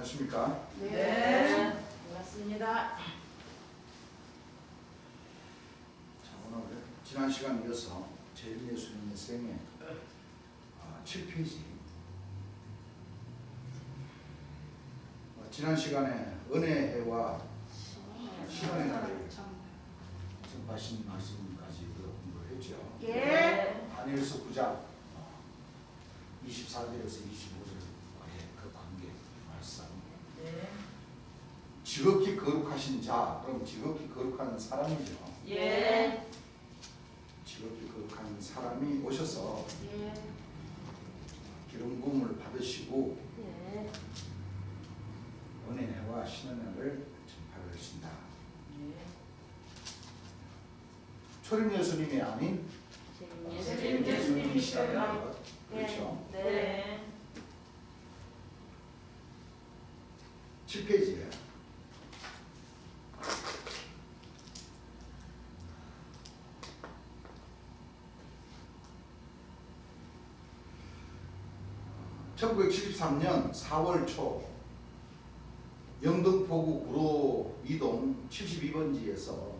안녕하십니까? 네. 고맙습니다. 자, 오늘 지난 시간 이어서 제1예수님의 생애 7페이지. 지난 시간에 은혜해와 신앙의 날을 전파신 말씀까지 공부를 했죠. 예. 다니엘서 9장 24절에서 25절의 그 관계 말씀. 네. 지극히 거룩하신 자, 그럼 지극히 거룩한 사람이죠. 예. 지극히 거룩한 사람이 오셔서 예. 기름 부음을 받으시고 예. 은혜와 신은혜를 전파를 하신다. 예. 초림 예수님이 아닌 예수님이시라는 것. 그렇죠. 네. 7페이지에 (1973년 4월 초) 영등포구 구로 2동 72번지에서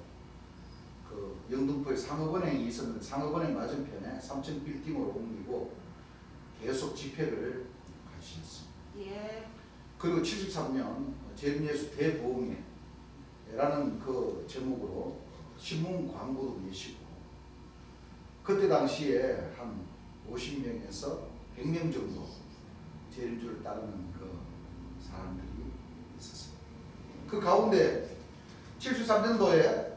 그 영등포에 상업은행이 있었는데 상업은행 맞은편에 3층 빌딩으로 옮기고 계속 집회를 하셨습니다. 예. 그리고 73년 제1예수 대보응회라는 그 제목으로 신문 광고도 내시고 그때 당시에 한 50명에서 100명 정도 제1주를 따르는 그 사람들이 있었습니다. 그 가운데 73년도에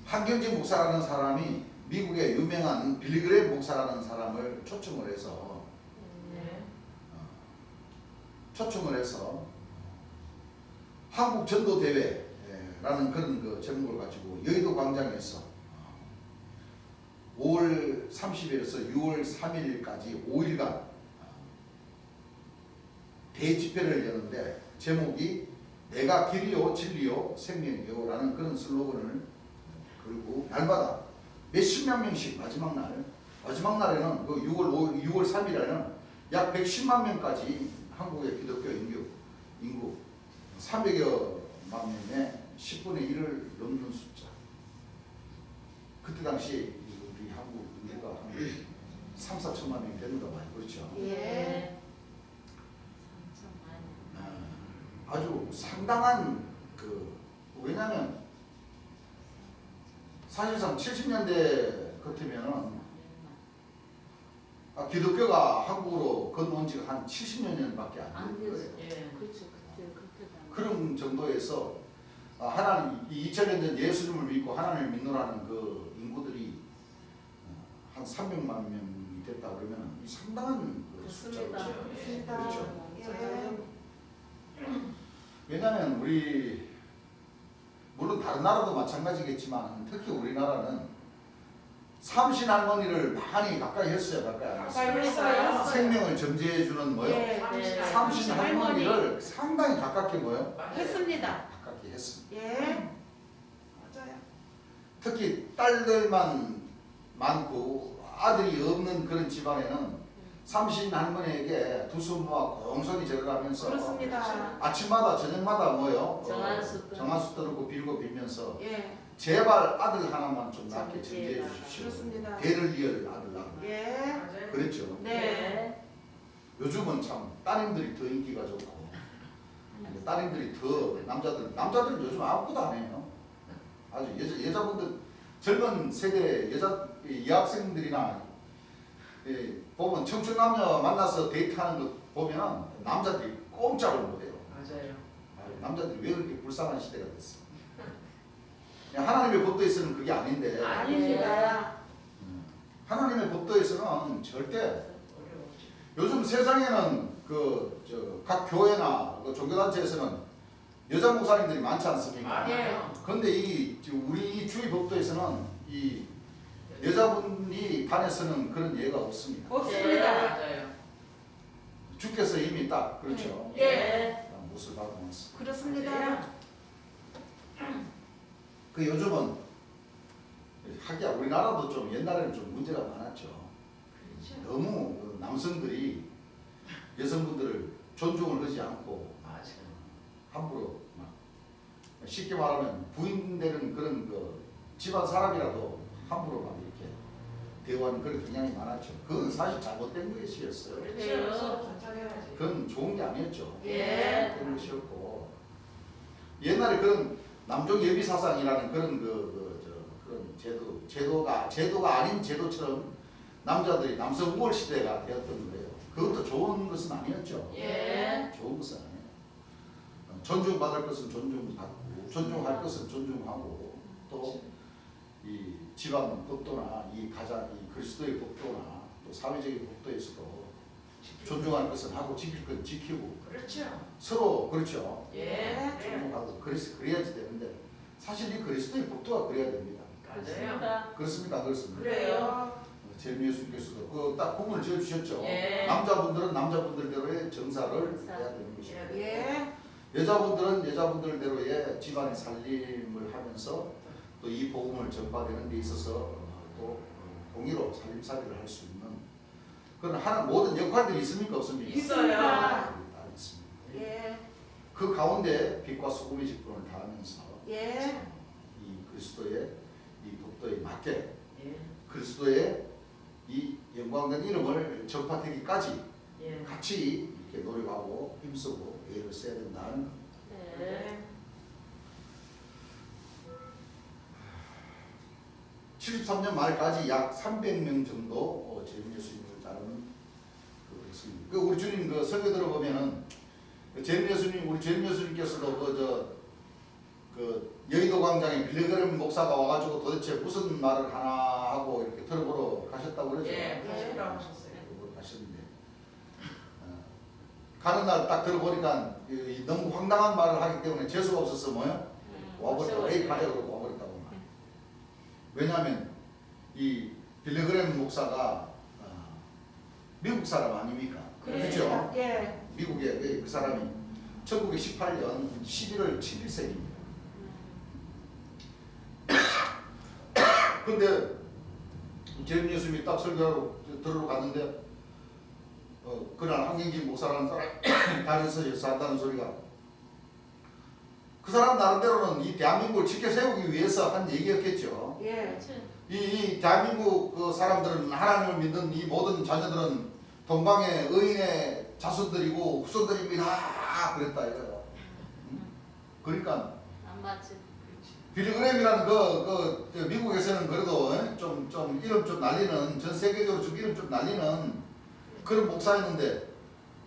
한경진 목사라는 사람이 미국의 유명한 빌리그레임 목사라는 사람을 초청을 해서 한국 전도 대회라는 그런 그 제목을 가지고 여의도 광장에서 5월 30일에서 6월 3일까지 5일간 대집회를 여는데 제목이 내가 길이요 진리요 생명이요 라는 그런 슬로건을 걸고 날마다 몇십만 명씩 마지막 날에는 그 6월 3일에는 약 110만 명까지 한국의 기독교 인구 300여만 명의 10분의 1을 넘는 숫자. 그때 당시 우리 한국 인구가 한 3, 4천만 명이 되는가 봐요. 그렇죠? 예. 아주 상당한 왜냐면 사실상 70년대 같으면은 기독교가 한국으로 건너온 지가 한 70여 년밖에 안 된 거예요. 예. 그렇죠. 그때 그런 정도에서 하나님 2000년 전 예수님을 믿고 하나님을 믿노라는 그 인구들이 한 300만 명이 됐다 그러면 이 상당한 그 숫자죠. 그렇습니다. 그렇죠. 예. 왜냐하면 우리 물론 다른 나라도 마찬가지겠지만 특히 우리나라는 삼신 할머니를 많이 가까이 했어요, 가까이 안 했어요? 했어요. 생명을 점지해주는 뭐요? 예. 삼신 할머니를 상당히 가깝게 뭐요? 했습니다. 가깝게 했습니다. 예. 맞아요. 특히 딸들만 많고 아들이 없는 그런 집안에는 삼신 할머니에게 두 손 모아 공손히 절을 그렇습니다. 아침마다 저녁마다 뭐요? 정한수 들고 빌고 빌면서 예. 제발 아들 하나만 좀 낳게 전제해 주십시오. 그렇습니다. 대를 이을 아들 낳고. 예. 그랬죠. 네. 요즘은 참 따님들이 더 인기가 좋고 따님들이 더 남자들 요즘 아무것도 안 해요. 아주 여자분들 젊은 세대 여학생들이나 보면 청춘 남녀 만나서 데이트하는 거 보면 남자들이 꼼짝을 못해요. 맞아요. 남자들이 왜 그렇게 불쌍한 시대가 됐어? 하나님의 법도에서는 그게 아닌데 아닙니다. 하나님의 법도에서는 절대 요즘 세상에는 각 교회나 종교단체에서는 여자 목사님들이 많지 않습니까? 예. 그런데 우리 주의 법도에서는 이 여자분이 다녀서는 그런 예가 없습니다. 없습니다. 맞아요. 주께서 이미 딱 그렇죠. 예. 못을 박아놨습니다. 그렇습니다. 그 요즘은 하기야 우리나라도 좀 옛날에는 좀 문제가 많았죠. 너무 남성들이 여성분들을 존중을 하지 않고 맞아. 함부로 막 쉽게 말하면 부인되는 그런 그 집안 사람이라도 함부로 막 이렇게 대화하는 그런 경향이 많았죠. 그건 사실 잘못된 것이었어요. 그래요. 존중해야지. 그건 좋은 게 아니었죠. 예. 잘못된 것이었고 옛날에 그런 남종 예비 사상이라는 그런 그런 제도가 아닌 제도처럼 남자들이 남성 우월 시대가 되었던 거예요. 그것도 좋은 것은 아니었죠. 예. 좋은 것은 아니에요. 존중받을 것은 존중받고 존중할 것은 존중하고 또 이 집안 법도나 이 가장 이 그리스도의 법도나 또 사회적인 법도에서도 존중할 것은 하고 지킬 건 지키고 그렇죠. 서로 그렇죠. 예. 존중하고 그래야지 되는데 사실 이 그리스도의 법도가 그래야 됩니다. 맞아요. 그렇습니까? 안 그렇습니까? 그래요. 재미 예수님께서도 그 딱 구분을 지어 주셨죠. 예. 남자분들은 남자분들대로의 정사를 정사. 해야 되는 것이고 예. 여자분들은 여자분들대로의 집안의 살림을 하면서 또 이 복음을 전파되는 데 있어서 또 공의로 살림살이를 할 수 있는 그런 하는 모든 역할들이 있습니까? 없습니까? 있어요. 다 있습니다. 예. 그 가운데 빛과 소금의 직분을 다하면서 예. 이 그리스도의 이 법도에 맞게 예. 그리스도의 이 영광된 이름을 전파되기까지 예. 같이 이렇게 노력하고 힘쓰고 애를 써야 된다는 예. 73년 말까지 약 300명 정도 재림 예수님을 따르는 그렇습니다. 그 우리 주님 그 설교 들어보면은 재림 예수님 우리 재림 예수님께서도 그 여의도 광장에 빌리그램 목사가 와가지고 도대체 무슨 말을 하나 하고 이렇게 들어보러 가셨다고 그러죠. 예. 가시라고 하셨어요. 들어보러 가셨는데 가는 날 딱 들어보니까 너무 황당한 말을 하기 때문에 재수가 없어서 뭐요? 와버렸다고 에이 가자 그러고 와버렸다고 말. 왜냐하면 이 빌리그램 목사가 미국 사람 아닙니까? 그렇죠? 예. 미국의 그 사람이 1918년 11월 7일생입니다. 근데 재림 예수님이 딱 설교하러 들으러 갔는데 그날 한경진 목사라는 사람이 다니면서 한다는 소리가 그 사람 나름대로는 이 대한민국을 지켜 세우기 위해서 한 얘기였겠죠. 예. 이 대한민국 그 사람들은 하나님을 믿는 이 모든 자녀들은 동방의 의인의 자손들이고 후손들입니다. 그랬다 이거예요. 그러니까 안 맞지. 빌리그램이라는 그 미국에서는 그래도 좀 이름 좀 날리는 전 세계적으로 좀 이름 좀 날리는 그런 목사였는데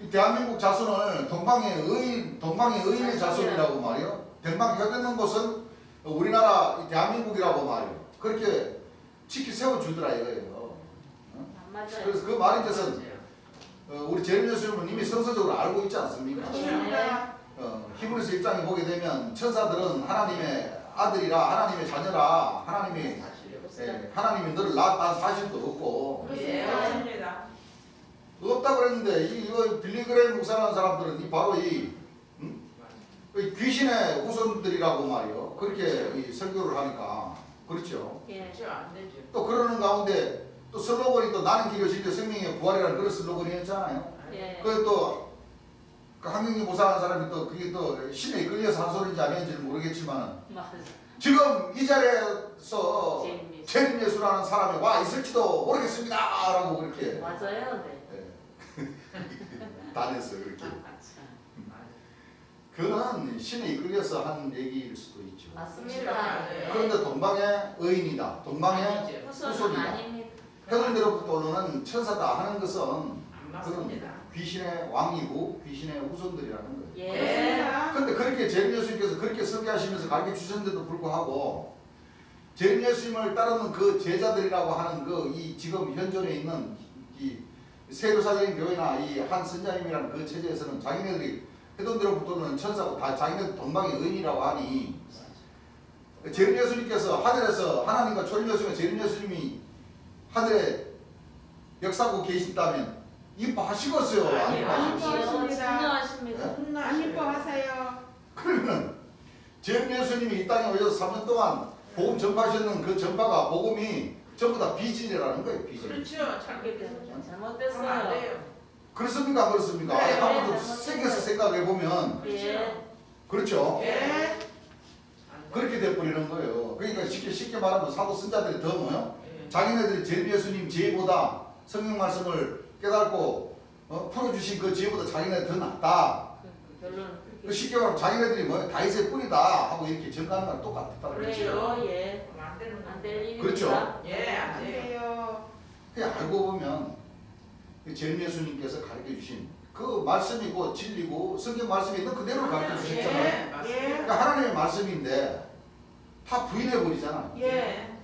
이 대한민국 자손을 동방의 의인의 자손이라고 말이요. 백망혀되는 곳은 우리나라 이 대한민국이라고 말이요. 그렇게 지키 세워 주더라 이거예요. 안 맞아요. 그래서 그 말인 것은 우리 재림 예수님은 이미 성서적으로 알고 있지 않습니까? 그렇습니다. 히브리서 1장에 보게 되면 천사들은 하나님의 아들이라 하나님의 자녀라 하나님이 하나님이 너를 낳았다는 사실도 없고 예. 맞습니다. 없다 그랬는데 이거 빌리그램 목사라는 사람들은 이 바로 이 귀신의 후손들이라고 말이요. 그렇게 이 설교를 하니까 그렇죠. 예. 그렇죠. 안 되죠. 또 그러는 가운데 또 슬로건이 또 나는 길이요 진리요 생명의 부활이라는 그런 슬로건이었잖아요. 예. 그게 또 그 한경기 목사라는 사람이 또 그게 또 신에 이끌려서 한 소리인지 아닌지는 모르겠지만 맞아. 지금 이 자리에서 재림 예수. 재림 예수라는 사람이 와 있을지도 모르겠습니다라고 그렇게 맞아요. 네. 다 냈어요 그렇게. 참. 그는 신에 이끌려서 한 얘기일 수도 있죠. 맞습니다. 네. 그런데 동방의 의인이다. 동방의 아니죠. 후손은 후손이다. 아닙니다. 헤븐대로부터 올라오는 천사다 하는 것은 안 맞습니다. 귀신의 왕이고 귀신의 후손들이라는 거예요. 예. 그렇습니다. 그런데 그렇게 재림 예수님께서 그렇게 설교하시면서 가르쳐 주셨는데도 불구하고 재림 예수님을 따르는 그 제자들이라고 하는 그 이 지금 현존에 있는 이 세루살렘 교회나 이 한 선자님이라는 그 체제에서는 자기네들이 해돈대로부터는 천사고 다 자기네들 동방의 의인이라고 하니 재림 예수님께서 하늘에서 하나님과 초림 예수님과 재림 예수님이 하늘에 역사하고 계신다면 이뻐하시겠어요? 안 아니요. 이뻐하시겠어요? 진정하십니다. 안 이뻐하세요. 그러면 재림 예수님이 이 땅에 오셔서 3년 동안 복음 전파하셨는 그 전파가 복음이 전부 다 비진이라는 거예요. 비진. 그렇죠. 잘게 되면 그러면 안 잘못됐어요. 돼요. 그렇습니까? 안 그렇습니까? 네, 한번 더 잘못했어요. 세게서 생각해 보면 예. 그렇죠. 예. 그렇게 돼버리는 거예요. 그러니까 쉽게 말하면 사도 선자들이 더 뭐요? 예. 자기네들이 제일 예수님 지혜보다 성경 말씀을 깨닫고 풀어주신 그 지혜보다 자기네 더 낫다. 결론은 그 그렇게. 쉽게 말하면 자기네들이 뭐 다윗의 뿌리다 하고 이렇게 정가하는 거랑 똑같다. 그래요. 예. 그럼 안 되는 거. 안 될 일입니다. 그렇죠. 예, 안 안 돼요. 돼요. 그냥 알고 보면 제일 예수님께서 가르쳐 주신 그 말씀이고 진리고 성경 말씀이 있는 그대로 가르쳐 주셨잖아요. 예, 맞습니다. 그러니까 하나님의 말씀인데 다 부인해 버리잖아. 예.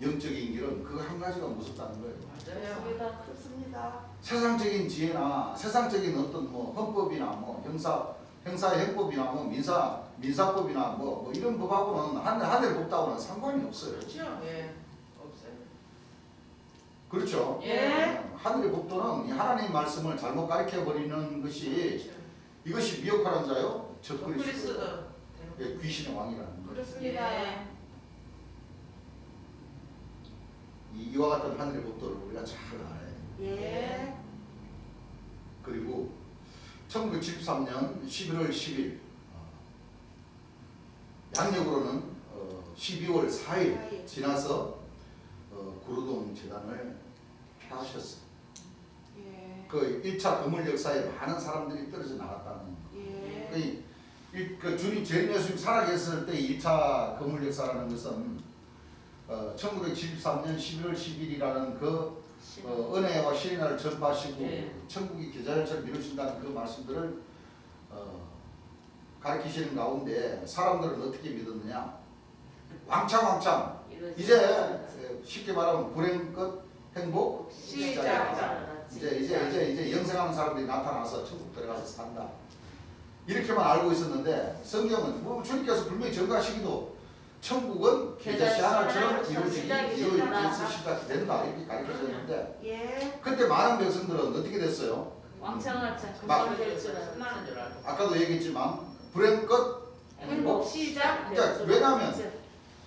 영적인 길은 그거 한 가지가 무섭다는 거예요. 맞아요. 그렇습니다. 그렇습니다. 세상적인 지혜나 세상적인 어떤 뭐 헌법이나 뭐 형사의 형법이나 뭐 민사법이나 뭐 이런 법하고는 하늘의 법하고는 상관이 없어요. 그렇죠. 예. 없어요. 그렇죠? 예. 하늘의 법도는 이 하나님 말씀을 잘못 가르쳐 버리는 것이 이것이 미혹하는 자요 적그리스도 그리스도. 귀신의 왕이라는 거예요. 그렇습니다. 예. 이와 같은 하늘의 법도를 우리가 잘 알아야 돼요. 예. 그리고 1973년 11월 10일 양력으로는 12월 4일 지나서 구로동 재단을 폐하셨어요. 예. 그 1차 건물 역사에 많은 사람들이 떨어져 나갔다는 예. 그 주님 제일 예수님 살아계셨을 때 1차 건물 역사라는 것은 1973년 11월 10일이라는 그 은혜와 신뢰를 전파하시고 예. 천국이 계좌일처럼 이루어진다는 그 말씀들을 가르치시는 가운데 사람들은 어떻게 믿었느냐? 왕창 이제 쉽게 말하면 불행 끝 행복 시작이다. 이제 영생하는 사람들이 나타나서 천국 들어가서 산다. 이렇게만 알고 있었는데 성경은 뭐 주님께서 분명히 전가하시기도 천국은 계좌 시한알처럼 이루어져서 시작이 된다 이렇게 가르쳐졌는데 예. 그때 많은 백성들은 어떻게 됐어요? 왕창왕창 막- 금방 될 줄 알았어요. 끝나는 줄 알고. 아까도 얘기했지만 불행 끝 행복 시작. 그러니까 왜냐하면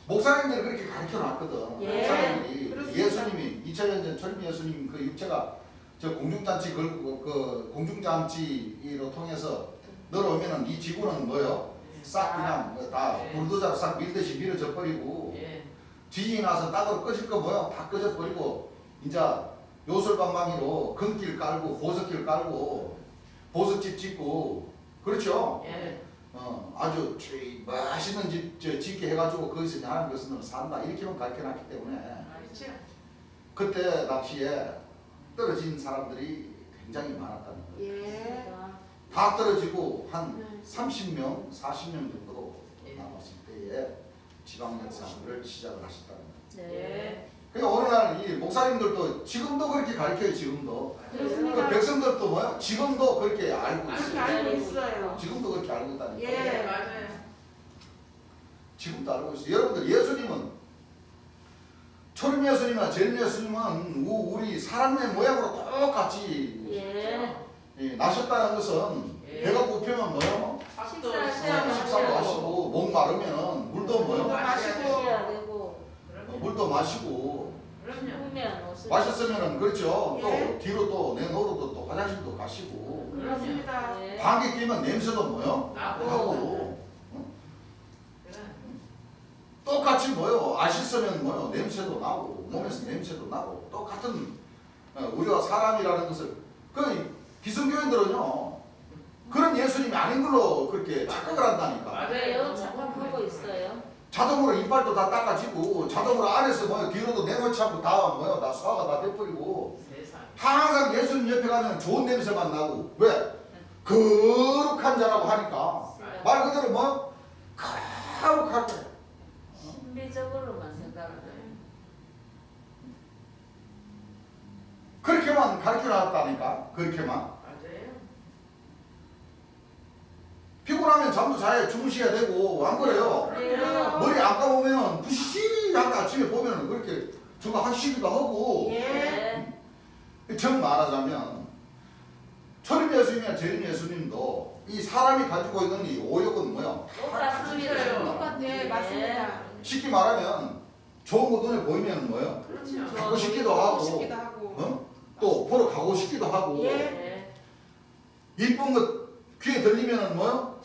목사님들이 그렇게 가르쳐 놨거든. 예, 목사님들이 그렇습니다. 예수님이 2000년 전 철미 예수님 그 육체가 저 공중잔치 걸고 그 공중잔치로 통해서 너러오면은 이 지구는 뭐요? 싹 그냥 다 예. 불도자로 싹 밀듯이 밀어져 버리고 예. 지진이 나서 땅으로 꺼질 거 뭐요? 다 꺼져 버리고 이제 요술방망이로 금길 깔고 보석길 깔고 보석집 짓고 그렇죠? 예. 아주 맛있는 집 짓게 해가지고 거기서 이제 하나님 백성들은 산다 이렇게만 가르쳐놨기 때문에 그렇죠. 그때 당시에 떨어진 사람들이 굉장히 많았다는 거예요. 예. 다 떨어지고 한 30명, 40명 정도 예. 남았을 때에 지방 역사를 시작을 하셨다는 거예요. 네. 그러니까 어느 날 이 목사님들도 지금도 그렇게 가르쳐요. 지금도 그 그렇습니다. 백성들도 뭐야? 지금도 그렇게 알고 그렇게 있어요. 알고 있어요. 지금도 그렇게 알고 있다니까. 예. 예, 맞아요. 지금도 알고 있어요. 여러분들 예수님은 초림 예수님이나 제일 예수님은 우리 사람의 모양으로 똑같이 예. 나셨다는 것은 예. 배가 고프면 뭐요? 밥도 식사하셔야 식사도 마시고 목 마르면 물도 뭐요? 물도 마시고. 해야 되고 물도 마시고 그럼요. 추우면 옷을 마셨으면은 그렇죠. 또 예. 뒤로 또 내노로도 또 화장실도 가시고 그렇습니다. 예. 감기 끼면 냄새도 뭐요? 나고. 나고 그래. 똑같이 뭐요? 안 씻으면 뭐요? 냄새도 나고 몸에서 냄새도 나고 똑같은 우리와 사람이라는 것을 그 기성교인들은요 그런 예수님이 아닌 걸로 그렇게 착각을 한다니까. 맞아요. 착각하고 있어요. 자동으로 이빨도 다 닦아지고 자동으로 안에서 뭐 뒤로도 내놓지 않고 다 뭐요? 다 소화가 다 돼버리고 세상. 항상 예수님 옆에 가면 좋은 냄새만 나고 왜? 거룩한 자라고 하니까 말 그대로 뭐 거룩하게 신비적으로만 생각을 해요. 그렇게만 가르쳐 놨다니까. 그렇게만. 맞아요. 피곤하면 잠도 자야 주무셔야 되고 안 그래요? 그래요. 머리 안 감으면 부시시하게 아침에 보면 그렇게 저거 하시기도 하고 예. 정 말하자면 초림 예수님이나 재림 예수님도 이 사람이 가지고 있는 이 오역은 뭐야? 똑같습니다. 똑같아요. 네, 맞습니다. 쉽게 말하면 좋은 거 눈에 보이면 뭐예요? 그렇죠. 갖고 싶기도 하고 싶기도 하고. 또 보러 가고 멋있기도 하고 예. 이쁜 것 귀에 들리면은 뭐요?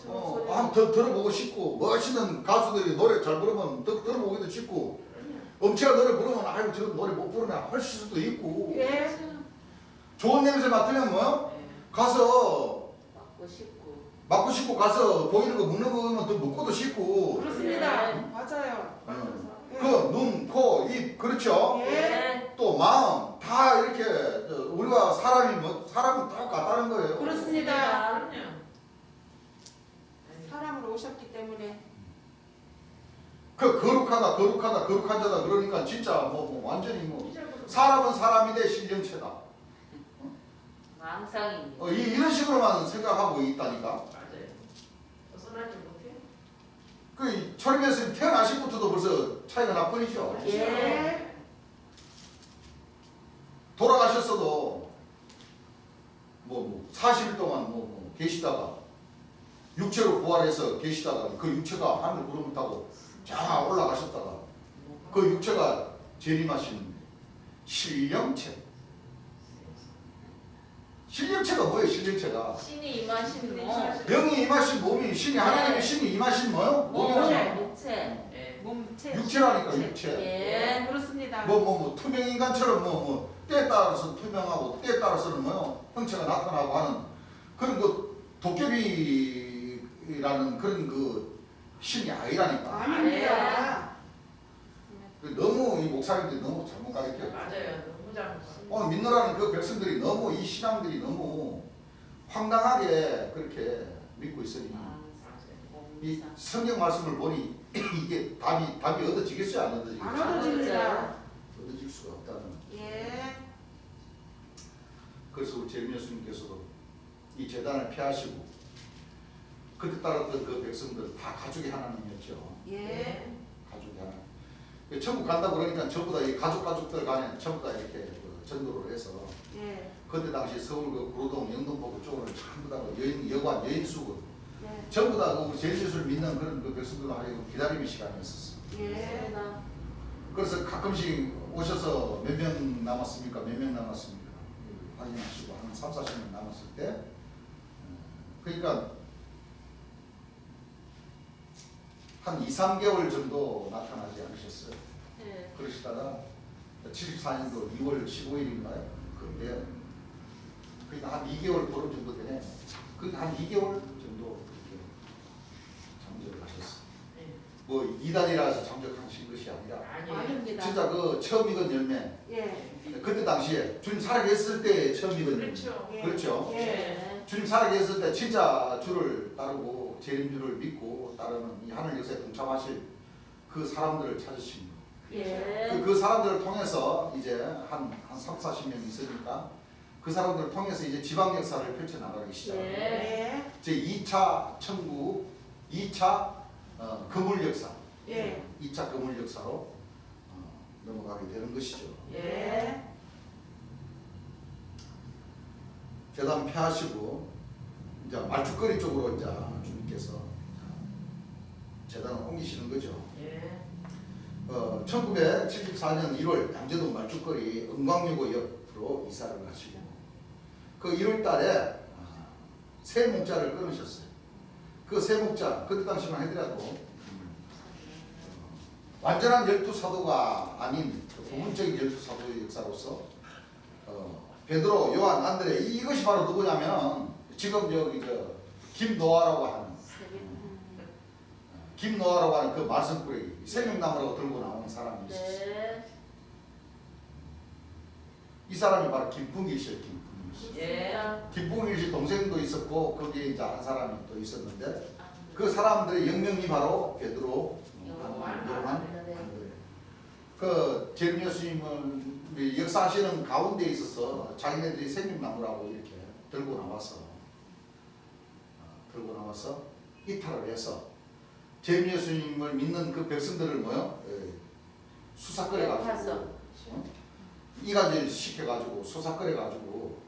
한번 더 들어보고 싶고 멋있는 가수들이 노래 잘 부르면 더 들어보기도 싶고 엄청난 노래 부르면 아이고 저 노래 못 부르네 할 수도 있고 예. 좋은 냄새 맡으면 뭐요? 가서 받고 싶고. 맡고 싶고 가서 보이는 거 먹는 거 보면 또 먹고도 싶고 그렇습니다. 예. 맞아요. 그 눈, 코, 입 그렇죠? 예. 또 마음 다 이렇게 우리가 사람이 뭐 사람은 똑같다는 거예요. 그렇습니다. 그럼요. 사람으로 오셨기 때문에 그 거룩한 자다 그러니까 진짜 뭐 완전히 뭐 사람은 사람이 돼 신령체다. 망상입니다. 이런 식으로만 생각하고 있다니까. 맞아요. 벗어나지 못해. 그 철임에서 태어나신부터도 벌써 차이가 나버리죠. 예. 돌아가셨어도 뭐 40일 동안 뭐 계시다가 육체로 부활해서 계시다가 그 육체가 하늘 구름을 타고 쫙 올라가셨다가 그 육체가 재림하신 신령체. 신령체가 뭐예요? 신령체가 신이 임하신 몸. 영이 임하신 몸이 신이 하나님의 신이 임하신 뭐요? 몸이잖아. 육체. 예. 몸체. 육체라니까 육체. 예. 그렇습니다. 뭐 투명 인간처럼 뭐 때에 따라서 투명하고 때에 따라서는 뭐요 형체가 나타나고 하는 그런 그 도깨비라는 그런 그 신이 아니라니까. 아닙니다. 너무 이 목사님들이 너무 잘못 가르쳐요. 맞아요. 너무 잘못. 오늘 믿노라는 그 백성들이 너무 이 신앙들이 너무 황당하게 그렇게 믿고 있으니 이 성경 말씀을 보니 이게 답이 얻어지겠어요 안 얻어지겠어요? 안 얻어집니다. 얻어질 수가 없다는. 예. 그래서 우리 재림 예수님께서도 이 재단을 폐하시고 그때 따랐던 그 백성들 다 가족이 하나님이었죠. 예. 가족이 하나. 천국 간다 그러니까 전부 다 이 가족들 간에 전부 다 이렇게 그 전도를 해서 예. 그때 당시 서울 그 구로동 영등포 그쪽으로 전부 다 여관 여인수군 예. 전부 다 그 재림 예수를 믿는 그런 그 백성들 하여금 기다림의 시간이었었어. 예. 그래서 가끔씩 오셔서 몇 명 남았습니까? 몇 명 남았습니까? 확인하시고 한 3, 40명 남았을 때 그러니까 한 2, 3개월 정도 나타나지 않으셨어요. 예. 그러시다가 74년도 2월 15일인가요? 그때 그러니까 한 2개월 보름 정도 되네. 그러니까 한 2개월 정도 이렇게 잠적을 하셨어요. 예. 뭐 이단이라서 잠적하신 것이 아니라 아니에요. 아닙니다. 진짜 그 처음 익은 열매 예. 그때 당시에 주님 살아계셨을 때 처음 익은 열매 그렇죠. 예. 그렇죠. 예. 주님 살아계셨을 때 진짜 주를 따르고 재림주를 믿고 따르는 이 하늘 역사에 동참하실 그 사람들을 찾으신 거예요. 예. 그 사람들을 통해서 이제 한 3, 40명 있으니까 그 사람들을 통해서 이제 지방 역사를 펼쳐나가기 시작합니다. 예. 제 2차 천국, 2차 거물 역사, 예. 2차 거물 역사로 넘어가게 되는 것이죠. 예. 재단 폐하시고 이제 말죽거리 쪽으로 이제 주님께서 재단을 옮기시는 거죠. 예. 1974년 1월 양재동 말죽거리 은광유고 옆으로 이사를 가시고 그 1월 달에 새 목자를 끊으셨어요. 그 새 목자 그때 당시만 하더라도 완전한 열두 사도가 아닌 그 부분적인 열두 사도의 역사로서 베드로, 요한, 안드레 이것이 바로 누구냐면 지금 여기 김노아라고 하는 김노아라고 하는 그 말씀꾸러기 생명나무라고 들고 나오는 사람이 있었어요. 네. 이 사람이 바로 김풍길 씨예요. 김풍길 씨. 예. 김풍길 씨 동생도 있었고 거기에 이제 한 사람이 또 있었는데 그 사람들의 영명이 바로 베드로, 요한, 안드레. 그 재림 예수님은 역사하시는 가운데 있어서 자기네들이 생명나무라고 이렇게 들고 나와서 이탈을 해서 재림 예수님을 믿는 그 백성들을 뭐요? 수사거려가지고 이간질 시켜가지고 수사거려가지고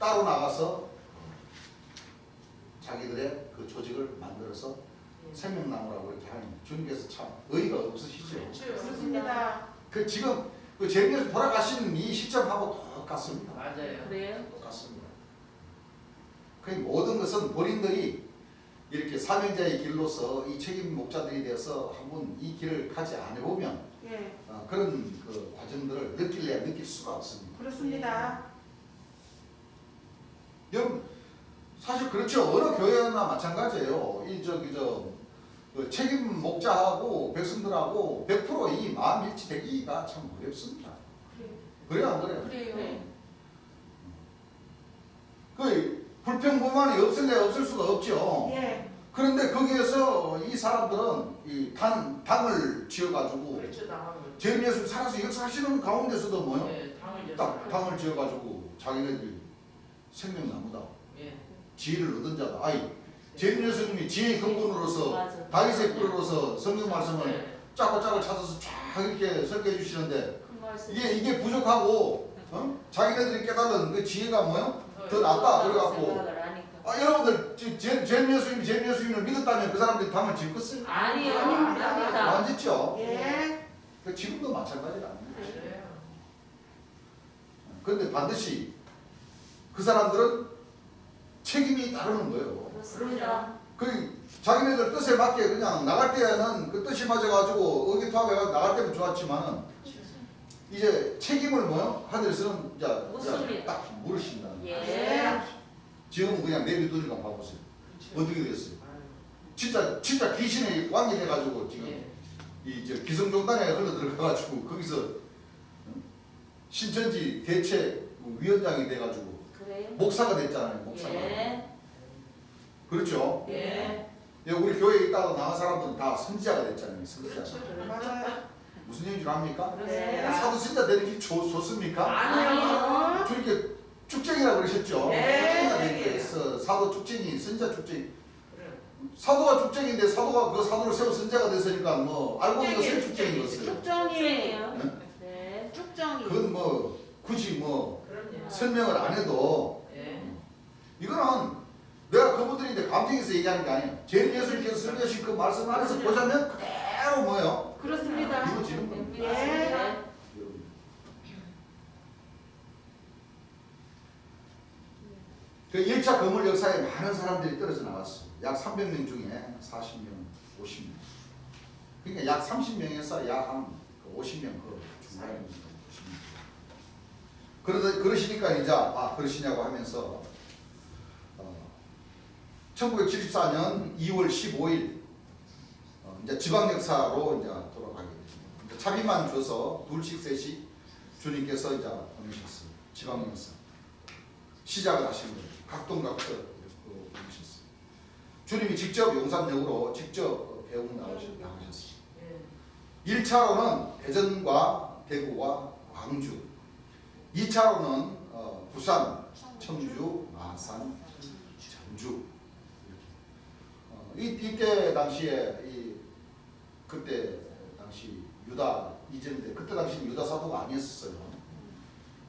따로 나가서 자기들의 그 조직을 만들어서 생명나무라고 이렇게 하는 주님께서 참 의의가 없으시죠. 그렇죠. 그렇습니다. 그 지금 그 재림 예수 돌아가시는 이 시점하고 똑같습니다. 맞아요. 그래요? 똑같습니다. 그 모든 것은 본인들이 이렇게 사명자의 길로서 이 책임 목자들이 되어서 한번 이 길을 가지 않아 보면 예. 그런 그 과정들을 느낄래야 느낄 수가 없습니다. 그렇습니다. 여러분 사실 그렇죠. 어느 교회나 마찬가지예요. 그 책임 목자하고 백성들하고 100%이 마음 일치되기가 참 어렵습니다. 그래요 안 그래요? 그래요. 네. 그 불평불만이 없을래 없을 수가 없죠. 예. 그런데 거기에서 이 사람들은 이 당을 지어가지고 그렇죠. 당하면. 제 예수 살아서 역사하시는 가운데서도 뭐요? 예, 당을 딱 당을 지어가지고 자기네들이 생명나무다. 예. 지혜를 얻은 자다. 아이 제 예수님이 지혜의 근본으로서 맞아. 다윗의 뿔로서 성경 말씀을 예. 짝짝을 찾아서 쫙 이렇게 설계해 주시는데 그 말씀. 이게 부족하고 자기네들이 깨달은 그 지혜가 뭐요? 더 낫다 그래갖고 생각을 하니까. 여러분들 제 예수님을 믿었다면 그 사람들이 당을 짓겠어요? 아니요. 아닙니다. 아닙니다. 안 짓죠? 예. 그 지금도 마찬가지라. 그래요. 그런데 반드시 그 사람들은 책임이 따르는 거예요. 그렇습니다. 그 자기네들 뜻에 맞게 그냥 나갈 때는 그 뜻이 맞아가지고 의기투합해가지고 나갈 때는 좋았지만은 이제 책임을 뭐요? 하늘에서는 이제 묻습니다. 딱 물으신다는 거예요. 예. 지금은 그냥 내비두니까 봐보세요. 그렇죠. 어떻게 됐어요? 아유, 진짜 귀신의 왕이 돼가지고 지금 예. 이 기성종단에 흘러 들어가가지고 거기서 신천지 대체 위원장이 돼가지고 그래요? 목사가 됐잖아요. 목사가. 예. 그렇죠? 예. 예, 우리 교회에 있다가 나간 사람들은 다 선지자가 됐잖아요. 선지자. 그렇죠. 맞아요. 무슨 얘기인지 압니까? 그렇습니다. 사도 선지자 되는 게 좋습니까? 아니요. 저렇게 축쟁이라고 그러셨죠? 네. 축쟁이가 되겠어. 사도 축쟁이, 선지자 축쟁이. 그래요. 사도가 축쟁인데 사도가 그 사도를 세워 선지자가 됐으니까 뭐 알고 있는 것은 축쟁인 것을. 쭉정이. 축쟁이요. 네. 쭉정이. 그건 뭐 굳이 뭐 그럼요. 설명을 안 해도 예. 이거는 내가 그분들인데 감정에서 얘기하는 게 아니에요. 제 예수님께서 설교하신 그 말씀 안에서 보자면 그대로 뭐예요? 그렇습니다. 이루어지는 겁니다. 예. 그 1차 건물 역사에 많은 사람들이 떨어져 나갔어요. 약 300명 중에 40명, 50명. 그러니까 약 30명에서 약 한 50명 그 중간에 50명. 그러시니까 이제 그러시냐고 하면서 1974년 2월 15일 이제 지방 역사로 이제 돌아가게 됩니다. 차비만 줘서 둘씩 셋씩 주님께서 이제 보내셨어요. 지방 역사 시작을 하신 거예요. 각동각서 이렇게 보내셨어요. 주님이 직접 용산역으로 직접 배웅 나가셨어요. 예. 1차로는 대전과 대구와 광주, 2차로는 부산, 청주, 마산, 전주. 이때 당시에 그때 당시 유다 이정대 그때 당시 유다 사도가 아니었어요.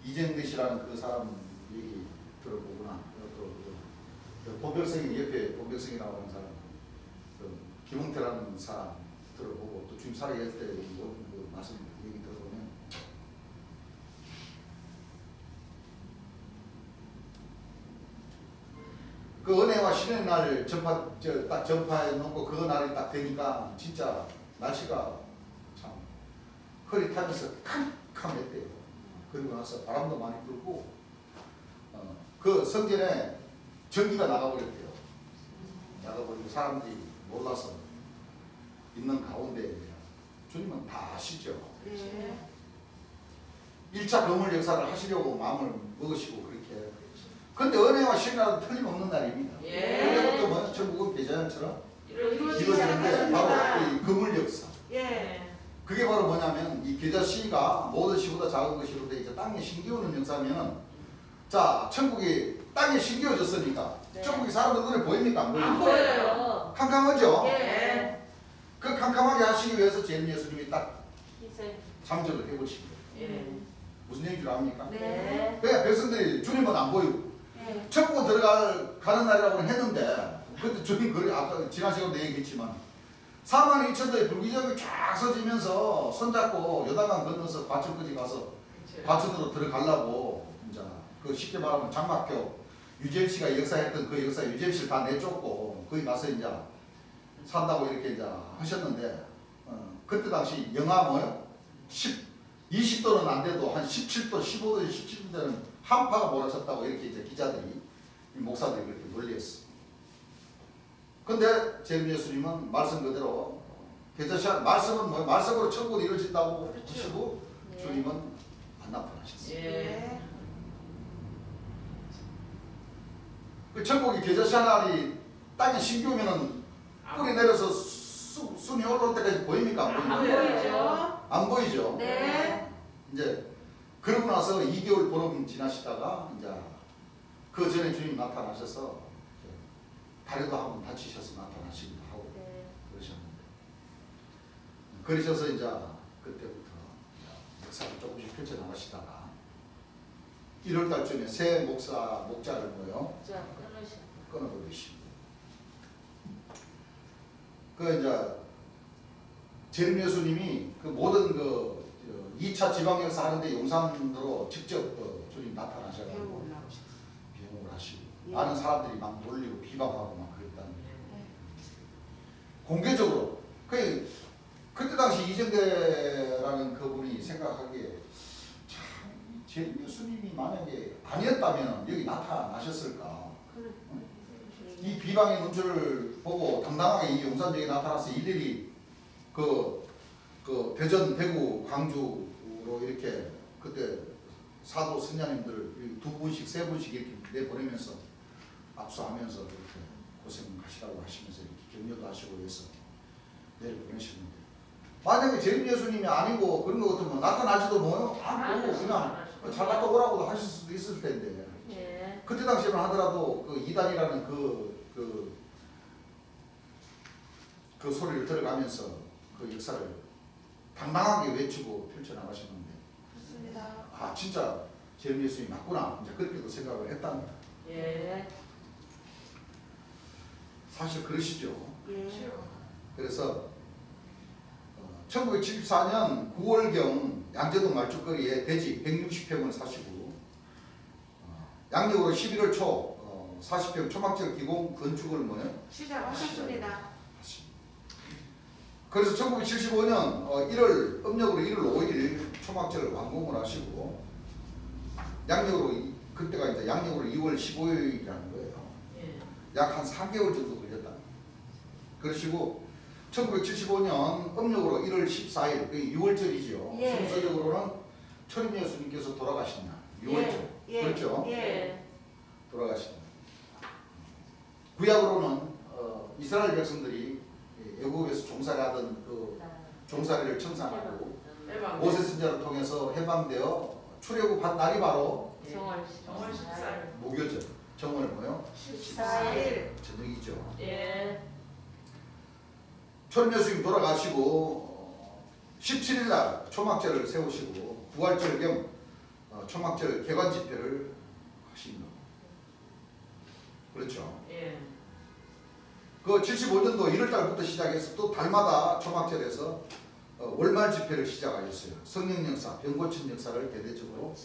이정대시라는 그 사람 얘기 들어보거나 그 본백성이 옆에 본백성이라고 하는 사람, 그 김홍태라는 사람 들어보고 또 주임 살아계실 때 그 말씀 얘기 들어보면 그 은혜와 신의 날 딱 전파해 놓고 그 날이 딱 되니까 진짜 날씨가 참 흐릿하면서 캄캄했대요. 그리고 나서 바람도 많이 불고 그 성전에 전기가 나가버렸대요. 나가버리고 사람들이 몰라서 있는 가운데 주님은 다 아시죠. 예. 1차 건물 역사를 하시려고 마음을 먹으시고 그렇게. 근데 은혜와 신뢰는 틀림없는 날입니다. 예. 그때부터 뭐 전국은 대자연처럼 이루어지기 이루어지는데 바로 시작합니다. 이 건물 역사. 예. 그게 바로 뭐냐면 이 계좌 시가 모든 시보다 작은 것이로되 이제 땅에 신기오는 역사면 자 천국이 땅에 신기어졌으니까 네. 천국이 사람들 눈에 보입니까? 안 안 보입니까? 보여요. 캄캄하죠? 예. 그 캄캄하게 하시기 위해서 제일 예수님이 딱 희생. 잠적을 해보신 거예요. 예. 무슨 얘기인 줄 압니까? 네. 그러니까 백성들이 주님은 안 보이고 네. 천국 가는 날이라고 했는데 그때 주님 그래 아까 지난 시간도 얘기했지만 4만 2천도의 불기적이 쫙 서지면서 손잡고 요단강 건너서 과천까지 가서 그렇죠. 과천으로 들어가려고 이제 그 쉽게 말하면 장막교 유재일 씨가 역사했던 그 역사 유재일 씨를 다 내쫓고 거기 가서 이제 산다고 이렇게 이제 하셨는데 그때 당시 영하 뭐요? 20도는 안 돼도 한 17도, 15도, 17도는 한파가 몰아쳤다고 이렇게 이제 기자들이 목사들이 그렇게 논리했어. 근데 재림 예수님은 말씀 그대로 계좌시한 말씀은 뭐 말씀으로 천국이 이루어진다고 하시고 네. 주님은 안 나타나셨어요. 예. 그 천국이 계좌시한알이 땅에 심기우면은 뿌리 내려서 순이 올라올 때까지 보입니까? 안 안 보입니까? 보이죠? 안 보이죠? 네. 이제 그러고 나서 2개월 보름 지나시다가 이제 그 전에 주님 나타나셔서 다리도 한번 다치셔서 나타나시기도 하고 네. 그러셨는데 그러셔서 이제 그때부터 역사를 조금씩 펼쳐나가시다가 1월 달쯤에 새 목자를 모여 자, 끊으시. 끊어버리시고 그 이제 재림 예수님이 그 모든 그 2차 지방 역사 하는데 용산으로 직접 주님 나타나셔가지고 비용을 하시고 예. 많은 사람들이 막 놀리고 비방하고 막 그랬다는 거예요. 네. 공개적으로 그때 당시 이정대라는 그분이 생각하기에 참 재림 예수님이 만약에 아니었다면 여기 나타나셨을까? 이 비방의 눈초를 보고 당당하게 이 용산역에 나타나서 일일이 그 대전, 대구, 광주로 이렇게 그때 사도 선녀님들 2분씩 3분씩 이렇게 내보내면서 압수하면서 이렇게 고생하시라고 하시면서 이렇게 격려도 하시고 해서 내려보내셨는데 만약에 재림 예수님이 아니고 그런 거 같으면 나타나지도 뭐요? 안 보고 그냥 잘 갔다 오라고도 하실 수도 있을 텐데 네. 그때 당시에는 하더라도 그 이단이라는 그 소리를 들어가면서 그 역사를 당당하게 외치고 펼쳐나가셨는데 그렇습니다. 아 진짜 재림 예수님이 맞구나 이제 그렇게도 생각을 했답니다. 예. 사실 그러시죠. 예. 그래서 1974년 9월경 양재동 말죽거리에 대지 160평을 사시고 양력으로 11월 초 40평 초막절 기공 건축을 뭐요? 시작하셨습니다. 그래서 1975년 1월 음력으로 1월 5일 초막절을 완공을 하시고 양력으로 그때가 이제 양력으로 2월 15일이라는 거예요. 예. 약 한 4개월 정도 걸렸다. 그러시고 1975년 음력으로 1월 14일, 6월절이죠. 예. 순서적으로는 천임 예수님께서 돌아가신 날, 6월절. 예. 그렇죠? 예. 돌아가신 날. 구약으로는 이스라엘 백성들이 애국에서 종살이하던 그 종살이를 청산하고 모세 선자를 통해서 해방되어 출애굽한 날이 바로 정월 정월 14일. 무교절, 정월 뭐요? 14일. 저녁이죠. 예. 천임 예수님 돌아가시고 17일 날 초막절을 세우시고 부활절 겸 초막절 개관 집회를 하신 거. 그렇죠. 예. 그 75년도 1월 달부터 시작해서 또 달마다 초막절에서 월말 집회를 시작하셨어요. 성령 역사, 병고침 역사를 대대적으로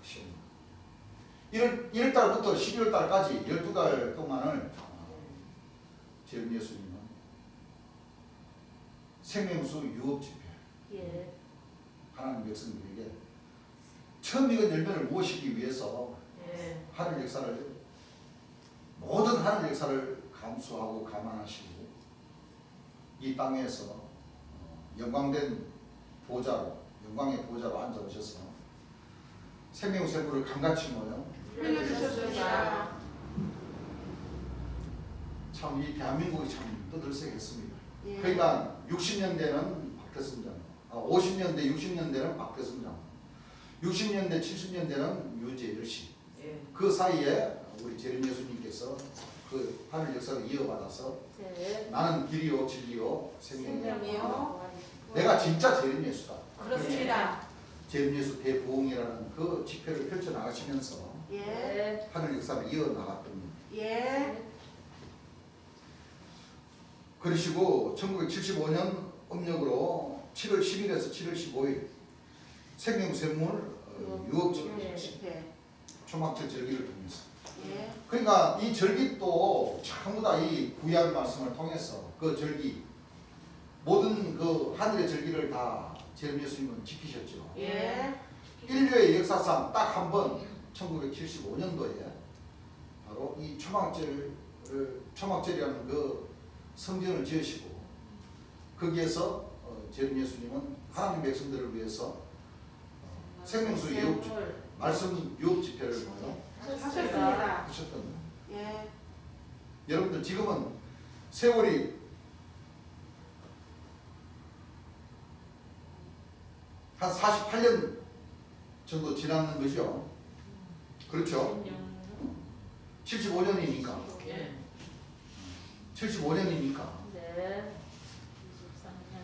시험. 1월 달부터 12월 달까지 12달 동안을 재림 예수님은 생명수 유업 집회 예. 하나님 백성들에게 처음 익은 열매를 모시기 위해서 예. 하늘 역사를 모든 하늘 역사를 감수하고 감안하시고 이 땅에서 영광된 보좌로 영광의 보좌로 앉아 오셔서 생명 세부를 강같이 모여 흘려주셨습니다. 참 이 대한민국이 참 떠들썩했습니다. 예. 그러니까 60년대는 박태선 장관, 50년대, 60년대는 박태선 장관, 60년대, 70년대는 유재일 씨. 예. 그 사이에 우리 재림 예수님께서 그 하늘 역사를 이어받아서 네. 나는 길이요 진리요 생명이요. 생명이요. 내가 진짜 재림 예수다. 그렇습니다. 재림 예수 대부흥이라는 그 집회를 펼쳐 나가시면서 예. 예. 하늘 역사를 이어 나갔던 예. 그러시고 1975년 음력으로 7월 10일에서 7월 15일 생명샘물 유업집회 예. 집회. 초막절 절기를 통해서. 예. 그러니까 이 절기도 전부 다 이 구약 말씀을 통해서 그 절기 모든 그 하늘의 절기를 다 제림 예수님은 지키셨죠. 예. 인류의 역사상 딱 한 번 1975년도에 바로 이 초막절이라는 그 성전을 지으시고 거기에서 제림 예수님은 하나님 백성들을 위해서 생명수 유업 말씀 유업 집회를 하셨습니다. 하셨던 거예요. 예. 여러분들 지금은 세월이 한 48년 정도 지났는 거죠. 그렇죠. 75년이니까. 예. 75년이니까. 네. 23년.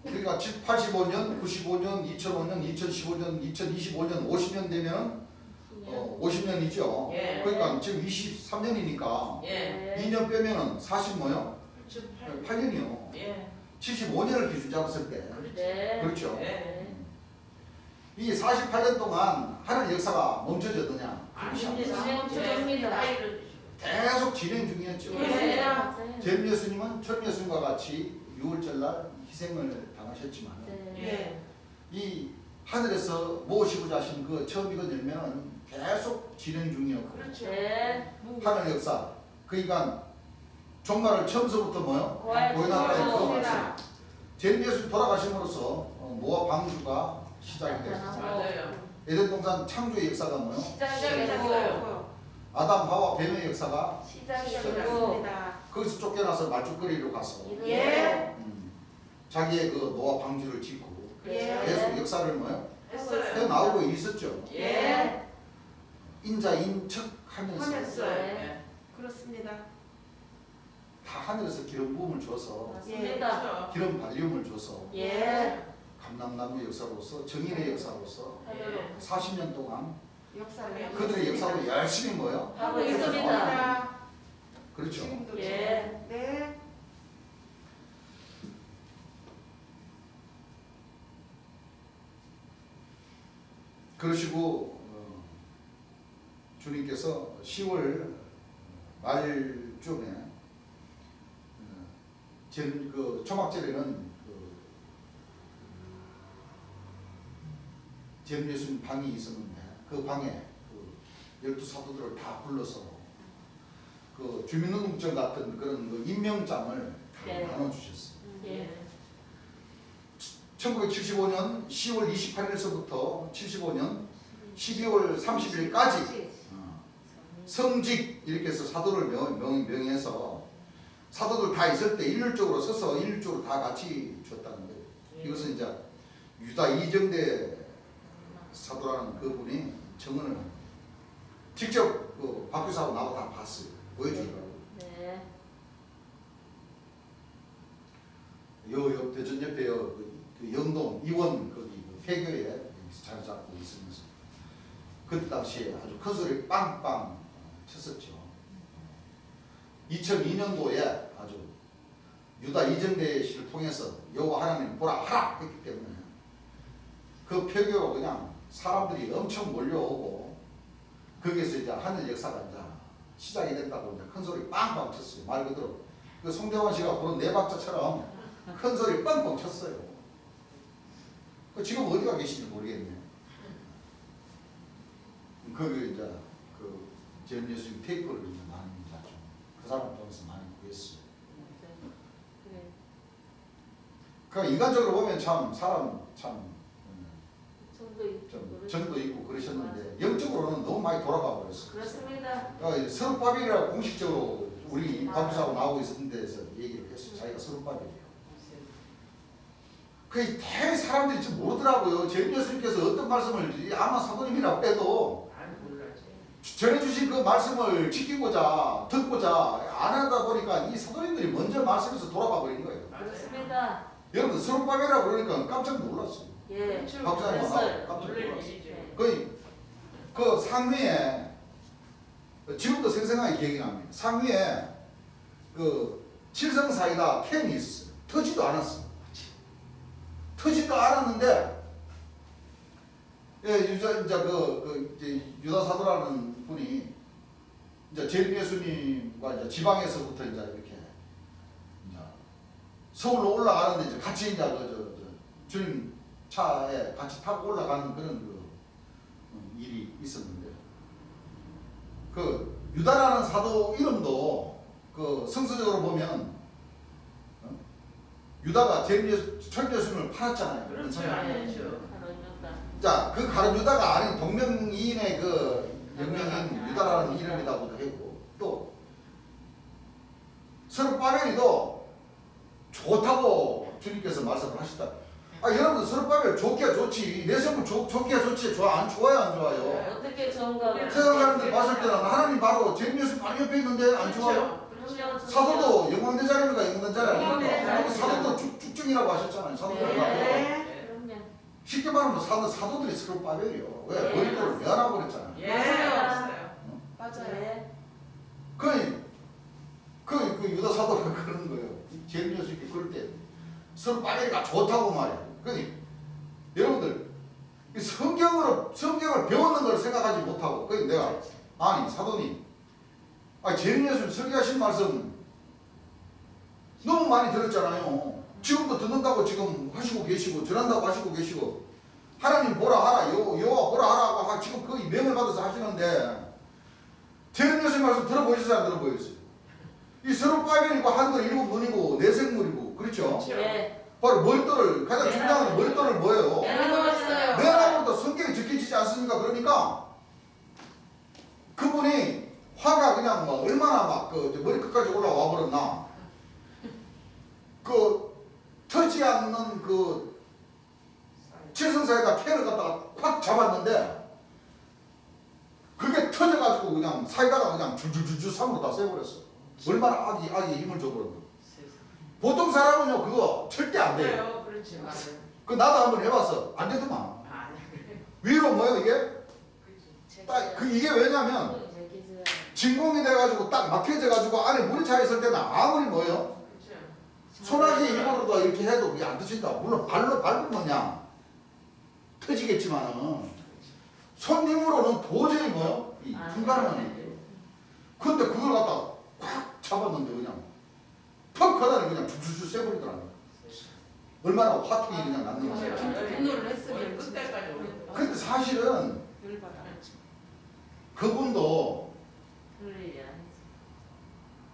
그러니까 85년, 95년, 2005년, 2015년, 2025년, 50년 되면 50년이죠. 예. 그러니까 지금 23년이니까 예. 2년 빼면은 40 뭐요? 8년이요. 예. 75년을 기준 잡았을 때. 네. 그렇죠. 예. 이 48년 동안 하늘 역사가 멈춰졌느냐? 아닙니다. 멈춰졌습니다. 계속 진행 중이었죠. 네. 제림 예수님은 전 예수님과 같이 6월절 날 희생을 당하셨지만 네. 이 하늘에서 모시고자 하신 그 처음 익은 열매는 계속 진행 중이었고 그렇죠. 네. 하늘 역사 그러니까 종말을 처음서부터 뭐요? 보여놨다는 그 말씀. 제림 예수님 돌아가심으로써 노아 방주가 시작이 됐어요. 맞아요. 에덴 동산 창조의 역사가 뭐요? 시작이고 아담 하와 뱀의 역사가 시작이고 거기서 쫓겨나서 말죽거리로 가서 예. 자기의 그 노아 방주를 짓고 예. 계속 역사를 뭐요? 했어요. 해나오고 있었죠. 예. 인자 인척 하면서 했어요. 예. 그렇습니다. 다 하늘에서 기름 부음을 줘서 맞습니다. 그렇죠. 기름 발림을 줘서 예. 감남나무의 역사로서 정인의 역사로서 예. 40년 동안 역사를 그들의 역사로 열심히 뭐요? 하고 있습니다. 있습니다. 그렇죠. 지금도 예. 네. 그러시고 주님께서 10월 말쯤에 그 초막절에는 제림 예수님 방이 있었는데 그 방에 그 12사도들을 다 불러서 그 주민등록증 같은 그런 그 임명장을 네. 나눠주셨어요. 예. 1975년 10월 28일서부터 75년 12월 30일까지 성직 이렇게 해서 사도를 명해서 사도들 다 있을 때 일률적으로 서서 일률적으로 다 같이 줬다는 거예요. 이것은 이제 유다 이정대 사도라는 그분이 증언을 합니다. 직접 그 박교사하고 나하고 다 봤어요. 보여주더라고요. 네. 옆 대전 옆에 그 영동 이원 거기 그 폐교에 자리 잡고 있으면서 그때 당시에 아주 큰 소리 빵빵 쳤었죠. 2002년도에 아주 유다 이정대 씨를 통해서 여호와 하나님 보라 하라 했기 때문에 그 폐교로 그냥 사람들이 엄청 몰려오고 거기에서 이제 하늘 역사가 이제 시작이 됐다고 이제 큰 소리 빵빵 쳤어요. 말 그대로 그 송대환 씨가 부른 네 박자처럼 큰 소리 뻥뻥 쳤어요. 지금 어디가 계신지 모르겠네요. 거기 이제 그 제림 예수님 테이프를 이제 많이 이제 좀그 사람 통해서 많이 구했어요. 그래. 그러니까 인간적으로 보면 참 사람 참 정도 있고 좀 정도 있고 그러셨는데 영적으로는 너무 많이 돌아가 버렸어요. 그렇습니다. 그러니까 서른밥이라고 공식적으로 우리 박사하고 나오고 있었던 데서 얘기를 했어요. 자기가 서른밥이에요. 그 대 사람들이 좀 모르더라고요. 제림 예수님께서 어떤 말씀을 아마 사도님이라고 해도 안 몰라지. 전해주신 그 말씀을 지키고자 듣고자 안 하다 보니까 이 사도님들이 먼저 말씀에서 돌아가 버린 거예요. 그렇습니다. 여러분 서른밥이라고 그러니까 깜짝 놀랐어요. 예. 박사님 그랬어요. 깜짝 놀랄 놀랐어요. 일이죠. 그 상위에 지금도 생생하게 기억이 납니다. 상위에 그 칠성사이다 캔이 있었어요. 터지도 않았어요. 터지도 않았는데 예, 이제 유다 사도라는 분이 이제 재림 예수님과 이제 지방에서부터 이제 이렇게 이제 서울로 올라가는데 이제 같이 이제 주님 차에 같이 타고 올라가는 그런 일이 있었는데, 그 유다라는 사도 이름도 그 성서적으로 보면 유다가 재림 예수님을 팔았잖아요. 그렇죠. 자, 그 가룟 유다가 아닌 동명이인의 그 영명인 유다라는 이름이라고도 했고, 또 스룹바벨이도 좋다고 주님께서 말씀을 하셨다. 여러분들 스룹바벨 좋기야 좋지. 내 성품 좋기야 좋지. 안 좋아요, 안 좋아요? 어떻게 좋은가? 세상 사람들 봤을 때는 하나님 바로 재림 예수 바로 옆에 있는데 안 좋아요? 사도도 영광대자리입니까? 영광대자리 아닙니까? 사도도 축중이라고 하셨잖아요. 사도들이. 네. 그럼요. 쉽게 말하면 사도들이 스룹바벨이요. 왜? 네. 머리털을 내어놔 버렸잖아요. 예. 맞아요. 맞아요. 네. 그 유다 사도가 그러는 거예요. 재림 예수님께 그럴 때 스룹바벨이가 좋다고 말이에요. 여러분들 이 성경을 배웠는 걸 생각하지 못하고, 내가 아니 사도님, 재림 예수님 설교하신 말씀 너무 많이 들었잖아요. 지금도 듣는다고 지금 하시고 계시고 전한다고 하시고 계시고 하나님 보라 하라 여호와 보라 하라고 지금 거의 명을 받아서 하시는데 재림 예수님 말씀 들어보셨어요? 안 들어보셨어요? 이 스룹바벨이고 한글 일곱 문이고 내생물이고 그렇죠? 예. 바로 머릿돌을 가장 중요한 머릿돌을 뭐예요? 내놓았어요. 내라고도 성경에 적혀지지 않습니까? 그러니까 그분이 화가 그냥 막 얼마나 막 머리 끝까지 올라와 버렸나. 터지 않는 칠성사에다 캔을 갖다가 콱 잡았는데 그게 터져가지고 그냥 사이다가 그냥 줄줄줄줄 산으로 다 새버렸어. 얼마나 악이 힘을 줘버렸나. 보통 사람은요 그거 절대 안 돼요. 그렇지. 맞아요. 나도 한번 해봤어. 안 되더만. 위로 뭐예요 이게? 이게 왜냐면 진공이 돼가지고 딱 막혀져가지고 안에 물이 차 있을 때는 아무리 뭐예요? 소나기 힘으로도 이렇게 해도 그게 안 터진다. 물론 발로 밟으면 그냥 터지겠지만은 손 힘으로는 도저히 뭐예요? 불가능한. 근데 그걸 갖다가 콱 잡았는데 그냥 퍽 하다니 그냥 줄줄줄 쎄버리더라고요. 얼마나 화통이 그냥 났는 거예요. 분노를 했으면 끝까지 근데 사실은 열받아. 그분도 그럴 일이 아니지.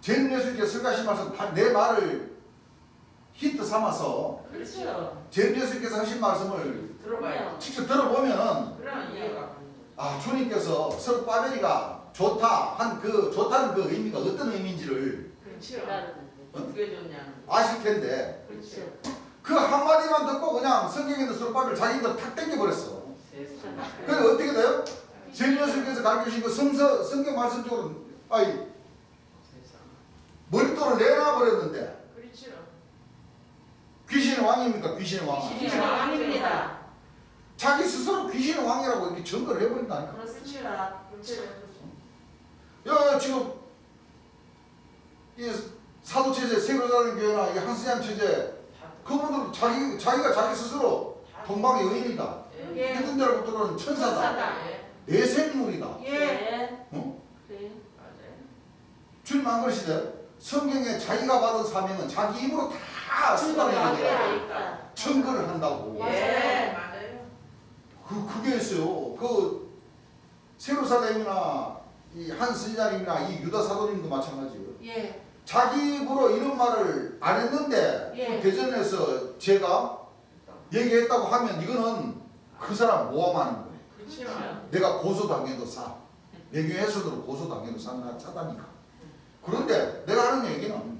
재림 예수님께서 설교하신 말씀 내 말을 힌트 삼아서 그렇죠. 재림 예수님께서 하신 말씀을 들어봐요. 직접 들어보면은 그러면 이해가 주님께서 스룹바벨이가 좋다는 그 의미가 어떤 의미인지를 그렇죠. 깨달았는데. 어떻게 좋냐는. 아실 텐데 그렇죠. 그 한마디만 듣고 그냥 성경에 있는 스룹바벨 자기들 탁 땡겨버렸어. 그래서 어떻게 돼요? 재림 예수님께서 가르치신 그 성경 말씀적으로 머릿돌을 내놔버렸는데 그렇죠. 귀신의 왕입니까? 귀신의 왕. 귀신의 왕입니다. 자기 스스로 귀신의 왕이라고 이렇게 증거를 해버린다니까. 그렇습니다. 그렇죠. 지금 이 사도체제, 세계로다는 교회나 이 한스장 체제 그분들 자기가 자기 스스로 동방의 여인이다. 예. 믿는 대로 들어오는 천사다. 내생물이다. 예. 그래. 주님 안 그러시대? 성경에 자기가 받은 사명은 자기 입으로 다 증거를 증거를 한다고. 예. 맞아요. 그게 있어요. 세루살렘이나 이 한스장님이나 이 유다 사도님도 마찬가지예요. 예. 자기 입으로 이런 말을 안 했는데 예. 대전에서 제가 얘기했다고 하면 이거는 그 사람 모함하는 거예요. 그렇죠. 내가 고소당해도 명예훼손으로 고소당해도 사다니까. 그런데 내가 하는 얘기는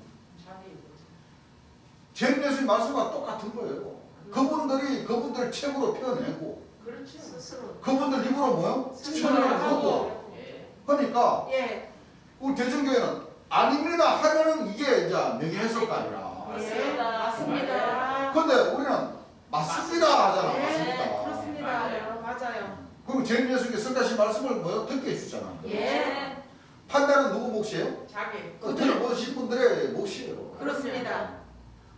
재림 예수님 말씀과 똑같은 거예요. 그분들 책으로 표현하고 그렇죠. 스스로. 그분들 입으로 뭐요? 천을 하고 예. 그러니까 예. 우리 대전교회는 아닙니다 하면은 이게 이제 명예훼손가 아니라. 예. 맞습니다. 근데 우리는 맞습니다 하잖아. 예. 맞습니다. 그렇습니다. 맞아요. 그럼 재림 예수님께 설교하신 말씀을 뭐요? 듣게 해주잖아. 예. 판단은 누구 몫이에요? 자기. 그 들어보신 분들의 몫이에요. 그렇습니다.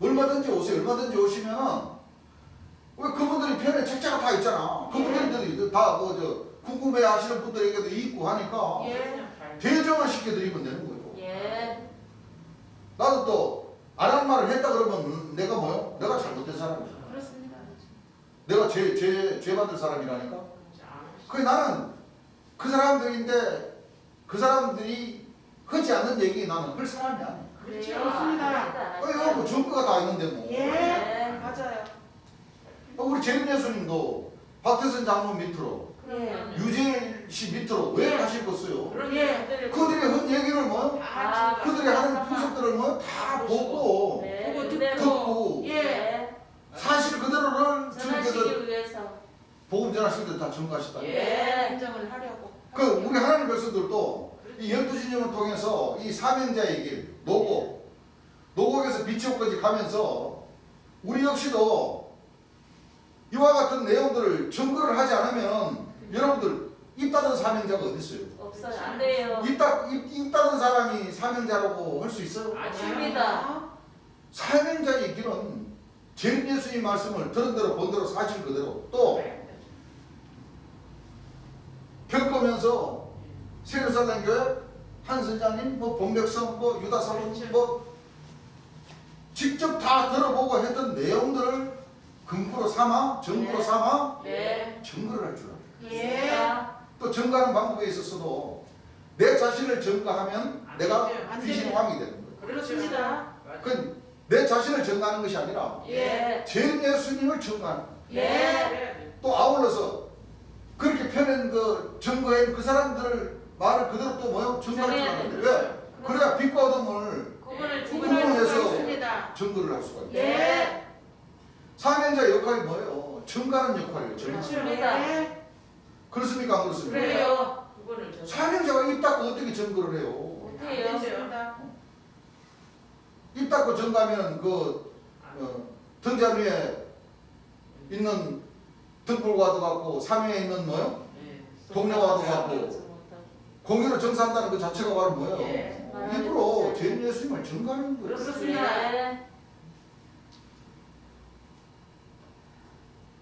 얼마든지 오세요. 얼마든지 오시면은 왜 그분들이 편에 책자가 다 있잖아. 그분들이 다 뭐 저 궁금해 하시는 분들에게도 있고 하니까 예. 대정을 시켜드리면 되는 거예요. 예. 나도 또 안 한 말을 했다 그러면 내가 뭐요? 내가 잘못된 사람이야. 그렇습니다. 내가 죄 받을 사람이라니까. 그 나는 그 사람들인데 그 사람들이 하지 않는 얘기 나는 할 사람이 아니야. 그렇죠. 어, 뭐 증거가 다 있는데 뭐. 예. 맞아요. 우리 재림 예수님도 박태선 장로 밑으로 예. 유재일 씨 밑으로 왜 예. 가시겠어요? 예. 그들이 한 얘기를 뭐 다 그들이 하는 분석들을 뭐 다 보고 네. 보고 그대로. 듣고 예. 예. 사실 그대로를 주님께서 전하시기 위해서. 복음 전하실 때 다 증거하셨다. 예. 인정을 하려고. 그 우리 하나님 백성들도 이 12진영을 통해서 이 사명자의 길 노곡에서 비치옥까지 가면서 우리 역시도 이와 같은 내용들을 증거를 하지 않으면 여러분들 입 닫은 사명자가 어디 있어요? 없어요. 안 돼요. 입 닫은 사람이 사명자라고 할 수 있어요? 아닙니다. 사명자의 길은 재림 예수님 말씀을 들은 대로 본 대로 사실 그대로 또 겪으면서 세르살렘 교회 한 선장님 뭐 본백성 뭐 유다 사모님 뭐 직접 다 들어보고 했던 내용들을 근거로 삼아 증거로 네. 삼아 네. 증거를 할 줄 알아요. 예. 또 증거하는 방법에 있어서도 내 자신을 증거하면 안 내가 되죠. 안 귀신의 되죠. 왕이 되는 거예요. 그렇습니다. 그 내 자신을 증거하는 것이 아니라 예. 재림 예수님을 증거하는 거예요. 예. 또 아울러서 그렇게 펴낸 그 증거한 그 사람들을 말을 그대로 또 뭐요? 증거할 줄 아는데 왜? 그래야 빛과 어둠을 구분을 구분을 구분할 해서 수 있습니다. 증거를 할 수가 있어요. 예. 사명자의 역할이 뭐예요? 증거하는 역할이에요. 그렇죠. 증거. 예. 그렇습니까? 안 그렇습니까? 그래요. 그거를 저 사명자가 입 닫고 어떻게 증거를 해요? 못해요. 그렇습니다. 입 닫고 증거하면 그 등잔 위에 있는 등불과도 같고 상위에 있는 뭐요? 동네와도 같고 공유로 정사한다는 그 자체가 바로 뭐예요? 예. 입으로 재림 예수님을 증거하는 거예요. 그렇습니다. 예.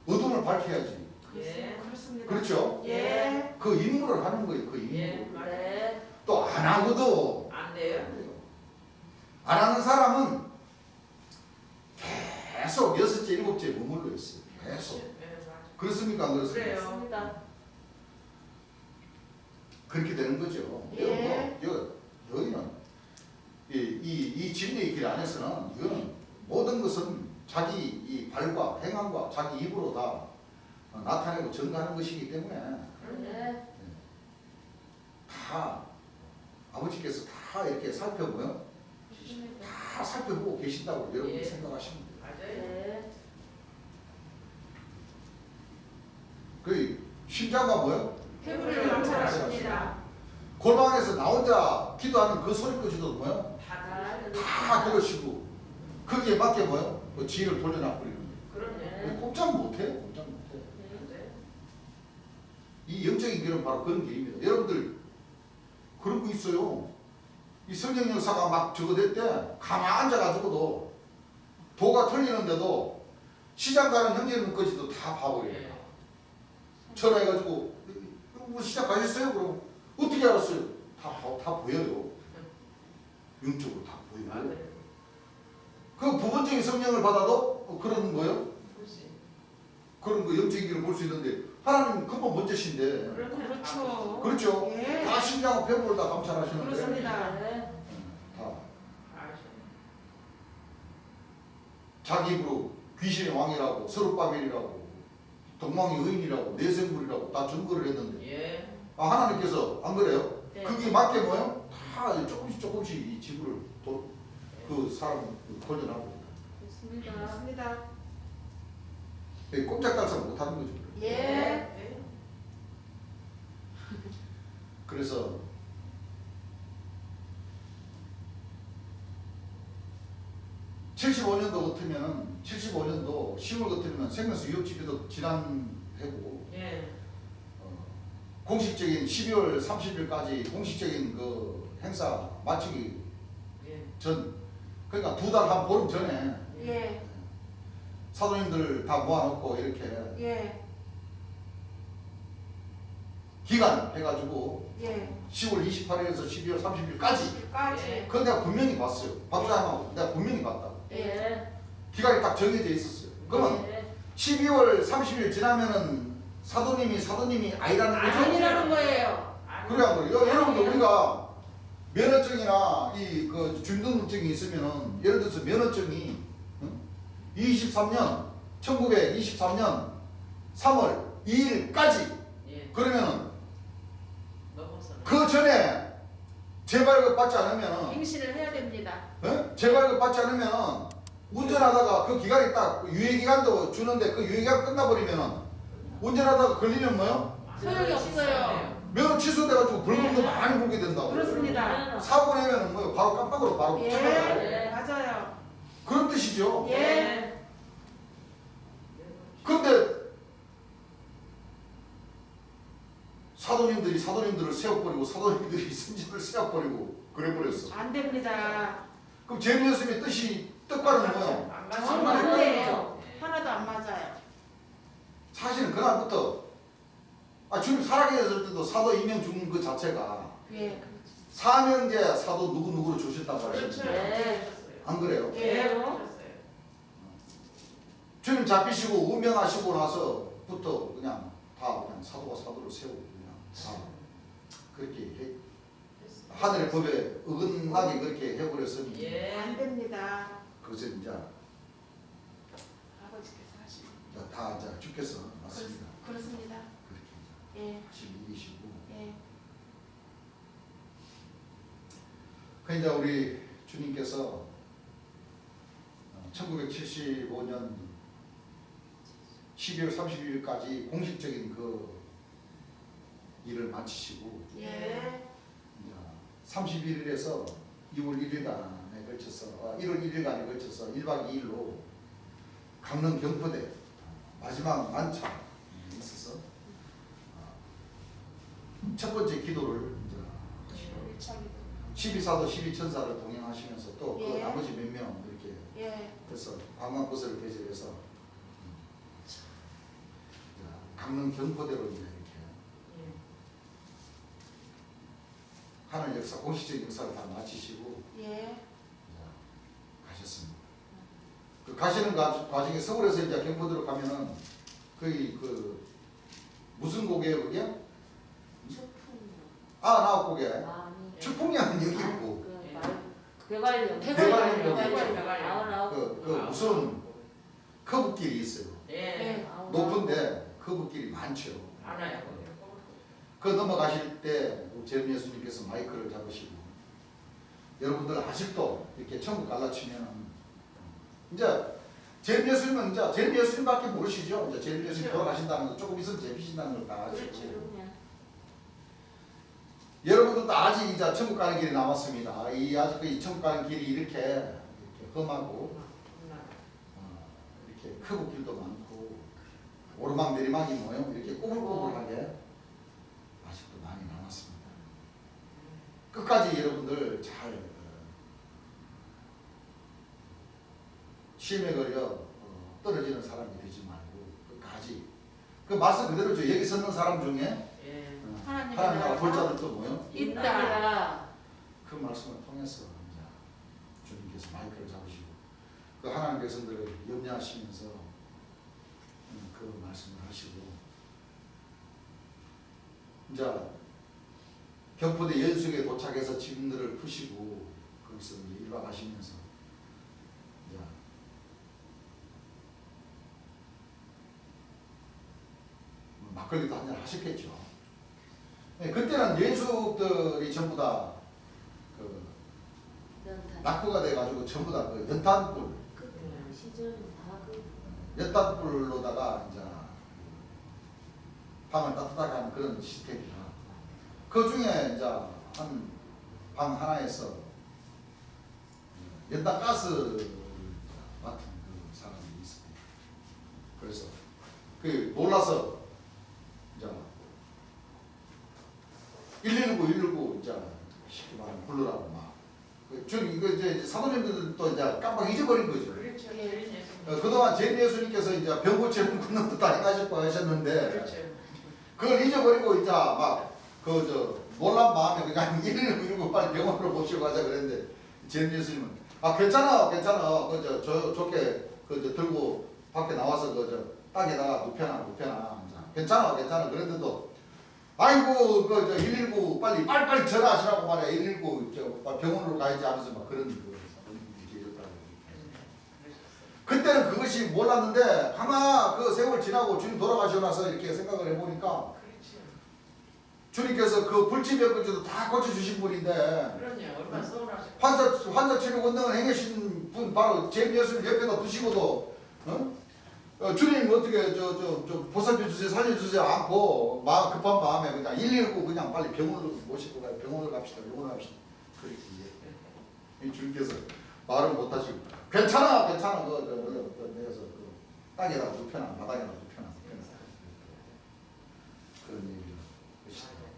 어둠을 밝혀야지. 예. 그렇습니다. 그렇죠? 예. 그 임무를 하는 거예요. 그 예. 임무. 네. 또 안 하고도 안 돼요. 안 하는 사람은 계속 6째, 7째 머물러 있어요. 계속. 예, 맞아. 그렇습니까? 안 그렇습니까? 그래요. 맞습니다. 그렇게 되는 거죠. 예. 여기는 이 진리의 길 안에서는 이거는 모든 것은 자기 이 발과 행함과 자기 입으로 다 나타내고 증거하는 것이기 때문에 네. 다 아버지께서 다 이렇게 살펴보면 다 살펴보고 계신다고 여러분이 예. 생각하시면 돼요. 맞아요. 네. 그 심장과 뭐요? 태블을 감찰하십니다. 골방에서 나 혼자 기도하는 그 소리까지도 뭐요? 다 들으시고 거기에 맞게 뭐요? 그 지혜를 돌려놔버리는 거예요. 그럼요. 꼼짝 못해요. 꼼짝 못해. 맞아요. 이 영적인 길은 바로 그런 길입니다. 여러분들 그런 거 있어요. 이 성령 역사가 막 저거 될 때 가만 앉아가지고도 도가 틀리는데도 시장 가는 형제님까지도 다 봐버려요. 예. 전화해가지고 뭐 시장 가셨어요? 그럼 어떻게 알았어요? 다 보여요. 영적으로 다 보여요. 맞아요. 그 부분적인 성령을 받아도 그런 뭐요? 그렇지. 그런 거 영적인 길을 볼 수 있는데 하나님 그건 번째신데 그렇죠. 그렇죠? 예. 다 심장과 폐부를 다 감찰하시는데 그렇습니다. 네. 다 아시죠. 자기 입으로 귀신의 왕이라고 서룹바벨이라고 동망의 의인이라고 내생물이라고 다 증거를 했는데 예. 하나님께서 안 그래요? 네. 그게 맞게 뭐요? 다 조금씩 이 지구를 그 사람 돌려나고 좋습니다. 그렇습니다. 꼼짝달싹 못하는 거죠. 예. 예. 그래서 (75년도) 같으면 75년도 10월 같으면 생명수 위협지표도 지난해고 예. 공식적인 12월 30일까지 공식적인 그 행사 마치기 예. 전 그러니까 2달 한 보름 전에 예. 사도님들 다 모아놓고 이렇게 예. 기간 해가지고 예. 10월 28일에서 12월 30일까지 까지. 그건 내가 분명히 봤어요. 박사님하고 내가 분명히 봤다고. 예. 기간이 딱 정해져 있었어요. 그러면 예. 12월 30일 지나면은 사도님이 아니라는 거죠? 아니라는 거예요. 그래 안 그래요? 여러분들 우리가 면허증이나 이 그 주민등록증이 있으면은 예를 들어서 면허증이 1923년 3월 2일까지 예. 그러면은 넘어서는. 그 전에 재발급 받지 않으면은 갱신을 해야 됩니다. 재발급 받지 않으면은 운전하다가 그 기간이 딱 유예기간도 주는데 그 유예기간 끝나버리면은 운전하다가 걸리면 뭐요? 소용이 없어요. 면허 취소돼가지고 벌금도 많이 물게 된다고. 그렇습니다. 사고 내면은 뭐 바로 깜빡으로 바로 예. 쳐버려요. 예. 맞아요. 그런 뜻이죠. 예. 근데 사도님들을 세워버리고 사도님들이 선지를 세워버리고 그래버렸어. 안 됩니다. 그럼 제일 예수님의 뜻과는 뭐예요? 안 정말 맞아요. 안 돼요. 하나도 안 맞아요. 사실은 그날부터 주님 살아계셨을 때도 사도 이명 주는 그 자체가 예. 사명제 사도 누구누구로 주셨단 그렇죠. 말이에요. 예. 안 그래요? 예. 예. 그러셨어요. 주님 잡히시고 운명하시고 나서부터 그냥 다 그냥 사도가 사도를 세우고 그냥 다 그렇게 하늘의 법에 어긋나게 그렇게 해버렸으니 예. 안 됩니다. 그것을 이제 아버지께서 하시는. 다 이제 주께서 맞습니다. 그렇습니다. 그렇게 예. 이제 하시고 이기시고 예. 그 이제 우리 주님께서 1975년 12월 31일까지 공식적인 그 일을 마치시고 예. 31일에서 2월 1일간에 걸쳐서 1월 1일간에 걸쳐서 1박 2일로 강릉 경포대 마지막 만찬이 있어서 첫 번째 기도를 이제 12사도 12천사를 동행하시면서 또 그 예. 나머지 몇 명 이렇게 예. 해서 방광버스를 배제해서 강릉 경포대로 이제 이렇게 예. 하늘 역사 공식적인 역사를 다 마치시고 예. 가셨습니다. 그 가시는 과정에 서울에서 이제 경포대로 가면은 거의 그 무슨 고개예요 그게? 나옥고개. 축풍리는 여기 있고 대관령. 대관령. 그 무슨 커브길이 있어요. 예. 높은데 커브길이 많죠. 알아요. 그 넘어가실 때 제림 예수님께서 마이크를 잡으시고 여러분들 아직도 이렇게 천국 갈라치면 이제 제림 예수님은 이제 제림 예수님밖에 모르시죠. 이제 제림 예수님 돌아가신다는 거 조금 있으면 재피신다는 걸 다 아시고 여러분들도 아직 이제 천국 가는 길이 남았습니다. 이 아직 이 천국 가는 길이 이렇게 험하고 이렇게 커브길도 많고 오르막 내리막이 뭐요? 이렇게 꼬불꼬불하게 아직도 많이 남았습니다. 끝까지 여러분들 잘 시험에 걸려 떨어지는 사람이 되지 말고 끝까지 그 말씀 그대로죠. 여기 서는 사람 중에 예. 하나님과 볼 자들도 뭐요? 있다. 그 말씀을 통해서 이제 주님께서 마이크를 잡으시고 그 하나님 백성들을 염려하시면서 그 말씀을 하시고 이제 경포대 연수에 도착해서 짐들을 푸시고 거기서 이제 1박 하시면서 이제 막걸리도 한잔 하셨겠죠. 네, 그때는 예수들이 전부 다 그 낙후가 돼가지고 전부 다 그 연탄불, 연탄불로다가 이제 방을 따뜻하게 하는 그런 시스템이라 그 중에 이제 한 방 하나에서 연탄 가스를 맡은 그 사람이 있습니다. 그래서 그 놀라서 이제 119 이제 쉽게 말하면 불러라고 막. 저 이거 이제 사모님들도 이제 깜빡 잊어버린 거죠. 그렇죠. 예. 제일 예수. 그동안 제일 예수님께서 이제 병 고치는 군능도 다행하셨고 하셨는데 그렇죠. 그걸 잊어버리고 이제 막 놀란 마음에 그냥 119 빨리 병원으로 모시고 가자 그랬는데 제일 예수님은 괜찮아 좋게 들고 밖에 나와서 땅에다가 눕혀놔 괜찮아 그랬는데도 아이고 119 빨리 전화하시라고 말이야 119 병원으로 가야지 하면서 막 그런 그때는 그것이 몰랐는데 아마 그 세월 지나고 주님 돌아가시고 나서 이렇게 생각을 해보니까 그렇죠. 주님께서 그 불치병까지도 다 고쳐주신 분인데 그럼요. 얼마나 서운하실까. 환자 치료 권능을 행하신 분 바로 제 예수님 옆에다 두시고도 주님 어떻게 보살펴 주세요 살려주세요 않고 급한 마음에 그냥 119 그냥 빨리 병원으로 모시고 가요 병원을 갑시다 그렇게 이제 주님께서 말을 못하시고 괜찮아 내가서 땅에다 눕혀놔 바닥에다 눕혀놔 그런 얘기를 하시더라고요.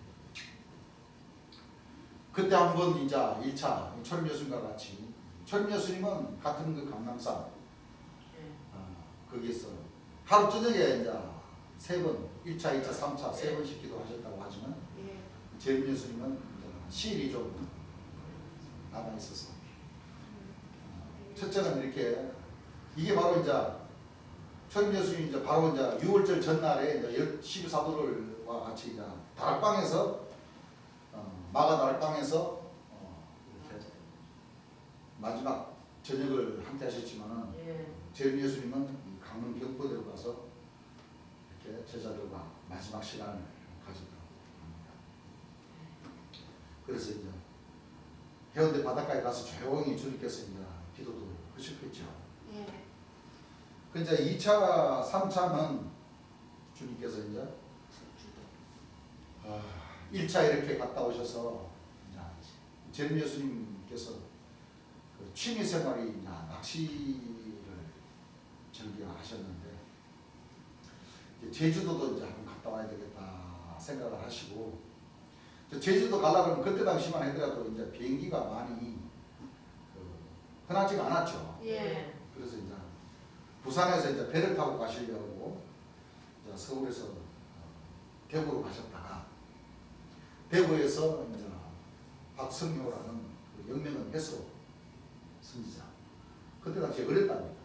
그때 한번 이제 1차 철임 예수님과 같이 철임 예수님은 같은 그 강남산 거기서 하루 저녁에 이제 3번 1차, 2차, 3차 3번씩 기도하셨다고 하지만 제림 예수님은 시일이 좀 남아 있어서 첫째는 이렇게 이게 바로 이제 철임 예수님이 이제 바로 이제 6월절 전날에 이제 12사도들과 같이 이제 다락방에서 마가 다락방에서 이렇게 마지막 저녁을 함께 하셨지만은 제림 예수님은 이 강릉 경포대로 가서 이렇게 제자들과 마지막 시간을 가졌다고 합니다. 그래서 이제 해운대 바닷가에 가서 조용히 주님께서 이제 기도도 하셨겠죠. 그 이제 2차, 3차는 주님께서 이제 1차 이렇게 갔다 오셔서 제림 예수님께서 그 취미 생활이 낚시를 즐겨하셨는데 제주도도 이제 한번 갔다 와야 되겠다 생각을 하시고 제주도 가려고 하면 그때 당시만 하더라도 이제 비행기가 많이 흔하지가 않았죠. 그래서 이제 부산에서 이제 배를 타고 가시려고 이제 서울에서 대구로 가셨다가 대구에서 이제 박성효라는 그 영명은 해서 선지자 그때 당시에 어렸답니다.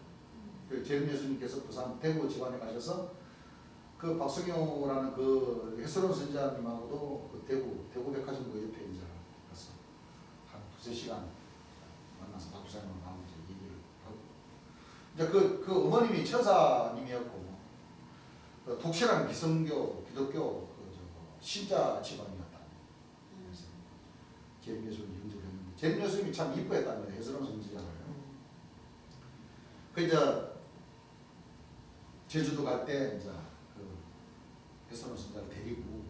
제림 예수님께서 부산 대구 지관에 가셔서 그 박성효라는 그 해설원 선지자님하고도 그 대구 백화점 그 옆에 이제 가서 한 2-3시간 만나서 박사님을 나오고 이제 얘기를 하고 이제 그 어머님이 천사님이었고 그 독실한 기성교 기독교 신자 집안이었다. 그래서 제림 예수님 영접했는데 제림 예수님이 참 이뻐했답니다. 해설원 선지자를. 그 이제 제주도 갈 때 이제 그 해설원 선지자를 데리고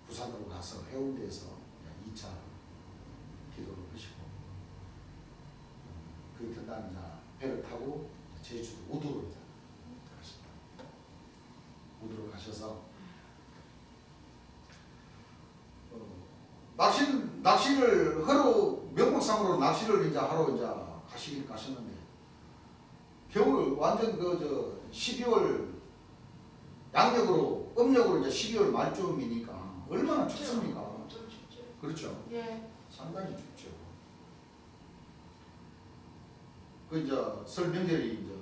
부산으로 가서 해운대에서 2차 기도를 하시고 그 이튿날 이제 배를 타고 제주도 우도로 이제 가셨다. 우도로 가셔서 낚시를 하루 명목상으로 낚시를 이제 하러 이제 가셨는데 겨울 완전 12월 양력으로 음력으로 이제 12월 말쯤이니까 얼마나 춥습니까? 그렇죠. 상당히 춥죠. 그 이제 설 명절이 이제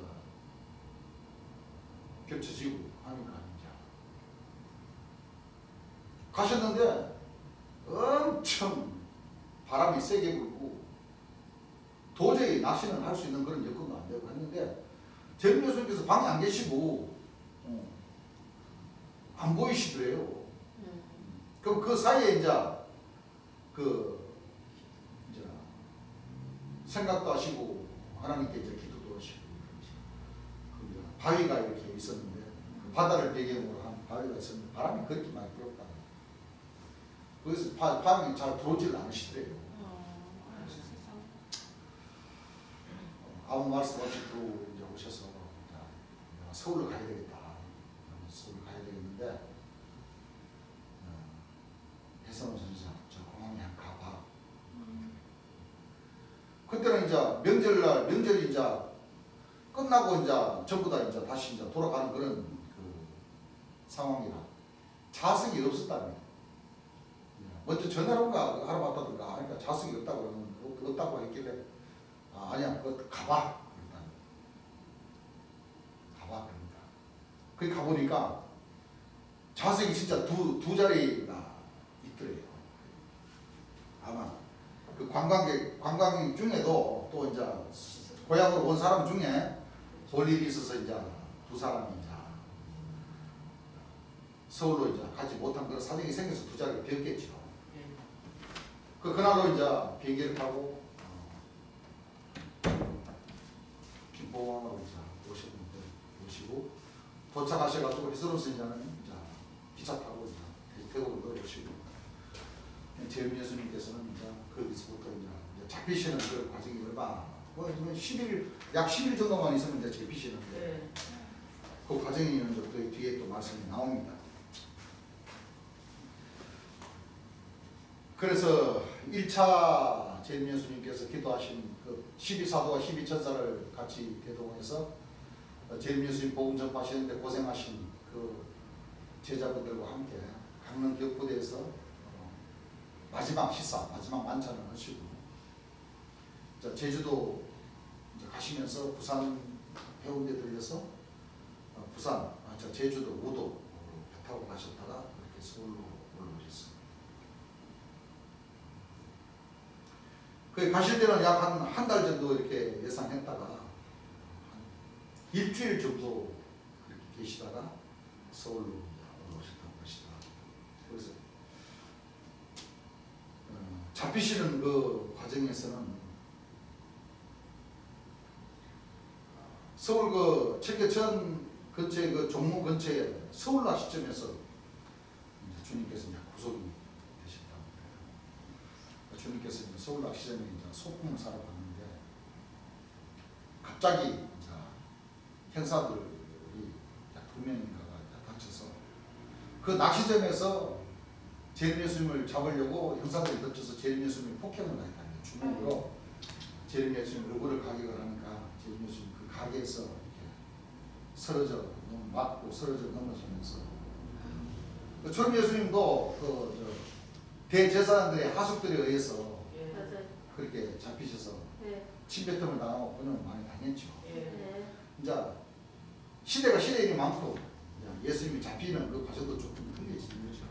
겹쳐지고 하니까 이제 가셨는데 엄청 바람이 세게 불고 도저히 낚시는 할 수 있는 그런 여건도 안 되고 했는데 제림 예수님께서 방에 안 계시고 안 보이시더래요. 그럼 그 사이에 이제 생각도 하시고 하나님께 이제 기도도 하시고 이제 바위가 이렇게 있었는데 바다를 배경으로 한 바위가 있었는데 바람이 그렇게 많이 불었다. 그래서 바람이 잘 들어오질 않으시더래요. 아무 말씀 없이 들어오고 이제 오셔서 서울로 가야 되겠다. 서울로 가야 되겠는데 해성원 선지자 저 공항에 한 가봐. 그때는 이제 명절이 이제 끝나고 이제 전부 다 이제 다시 이제 돌아가는 그런 그 상황이라 자석이 없었다며. 먼저 전화를 온가 알아봤다든가 하니까 자석이 없다고 그러면 없다고 했길래 아니야 그거 가봐 그랬다. 가봐 그러니까 거기 가보니까 자석이 진짜 두 자리가 있더래요. 아마 그 관광객 중에도 또 이제 고향으로 온 사람 중에 볼 일이 있어서 이제 두 사람이 이제 서울로 이제 가지 못한 그런 사정이 생겨서 두 자리가 비었겠죠. 그날로 이제 비행기를 타고 김포공항으로 이제 오시고 도착하셔가지고 해수로서 이제는 이제 기차 타고 이제 태국으로 내려오시고 재림 예수님께서는 이제 거기서부터 이제 잡히시는 그 과정이 얼마 약 10일 정도만 있으면 이제 잡히시는데 그 과정이 있는데 그 뒤에 또 말씀이 나옵니다. 그래서 1차 재림 예수님께서 기도하신 그 12사도와 12천사를 같이 대동해서 재림 예수님 복음 전파하시는데 고생하신 그 제자분들과 함께 강릉 격부대에서 마지막 식사, 마지막 만찬을 하시고 제주도 가시면서 부산 해운대 들려서 부산, 제주도 우도 배 타고 가셨다가 그렇게 서울로 올라오셨습니다. 그 가실 때는 약 한 달 정도 이렇게 예상했다가 한 일주일 정도 그렇게 계시다가 서울로 올라오셨다고 하시더라고요. 그래서 잡히시는 그 과정에서는 서울 그 청계천 근처에 그 종로 근처에 서울라 시점에서 주님께서 이제 구속이 되셨다고 그래요. 주님께서 이제 서울라 시점에 이제 소품을 사러 갔는데 갑자기 이제 형사들이 두 명인가가 다쳐서 그 낚시점에서 재림 예수님을 잡으려고 형사들이 덮쳐서 재림 예수님이 폭행을 하니까 주먹으로 재림 예수님 얼굴을 가격을 하니까 재림 예수님 그 가게에서 이렇게 쓰러져 맞고 쓰러져 넘어지면서 재림 예수님도 그 대제사장들의 하숙들에 의해서 그렇게 잡히셔서 침뱉음을 당하고 그는 많이 당했죠. 이제 시대가 시대인 만큼 예수님이 잡히는 그 과정도 조금 틀려지는 거죠.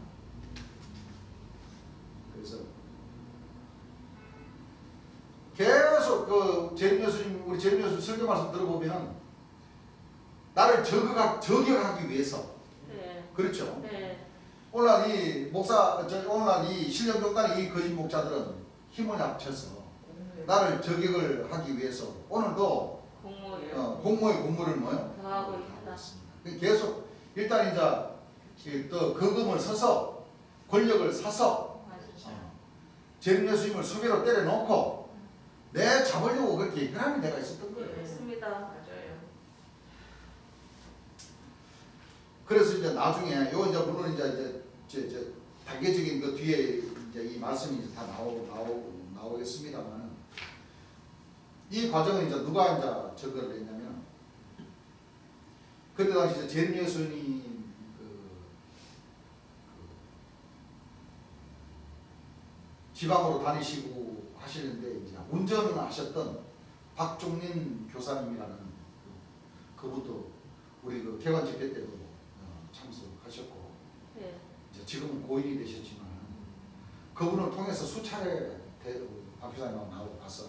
그래서 계속 그 재림 예수님 우리 재림 예수님 설교 말씀 들어보면 나를 저격하기 위해서 그렇죠. 오늘날 이 목사 오늘날 이 신령병단의 이 거짓 목자들은 힘을 합쳐서 나를 저격을 하기 위해서 오늘도 공모의 공모를 뭐요? 하고 있다. 계속 일단 이제 또 거금을 서서 권력을 사서 재림 예수님을 수배로 때려놓고 내 잡으려고 그렇게 혈안이 내가 있었던 거예요. 그렇습니다. 맞아요. 그래서 이제 나중에 요 이제 물론 이제 단계적인 그 뒤에 이제 이 말씀이 이제 다 나오겠습니다만 이 과정은 이제 누가 이제 저거를 했냐면 그때 당시 이제 재림 예수님 지방으로 다니시고 하시는데 이제 운전을 하셨던 박종린 교사님이라는 그분도 우리 그 개관 집회 때도 참석하셨고 이제 지금은 고인이 되셨지만 그분을 통해서 수차례 박 교사님하고 나오고 가서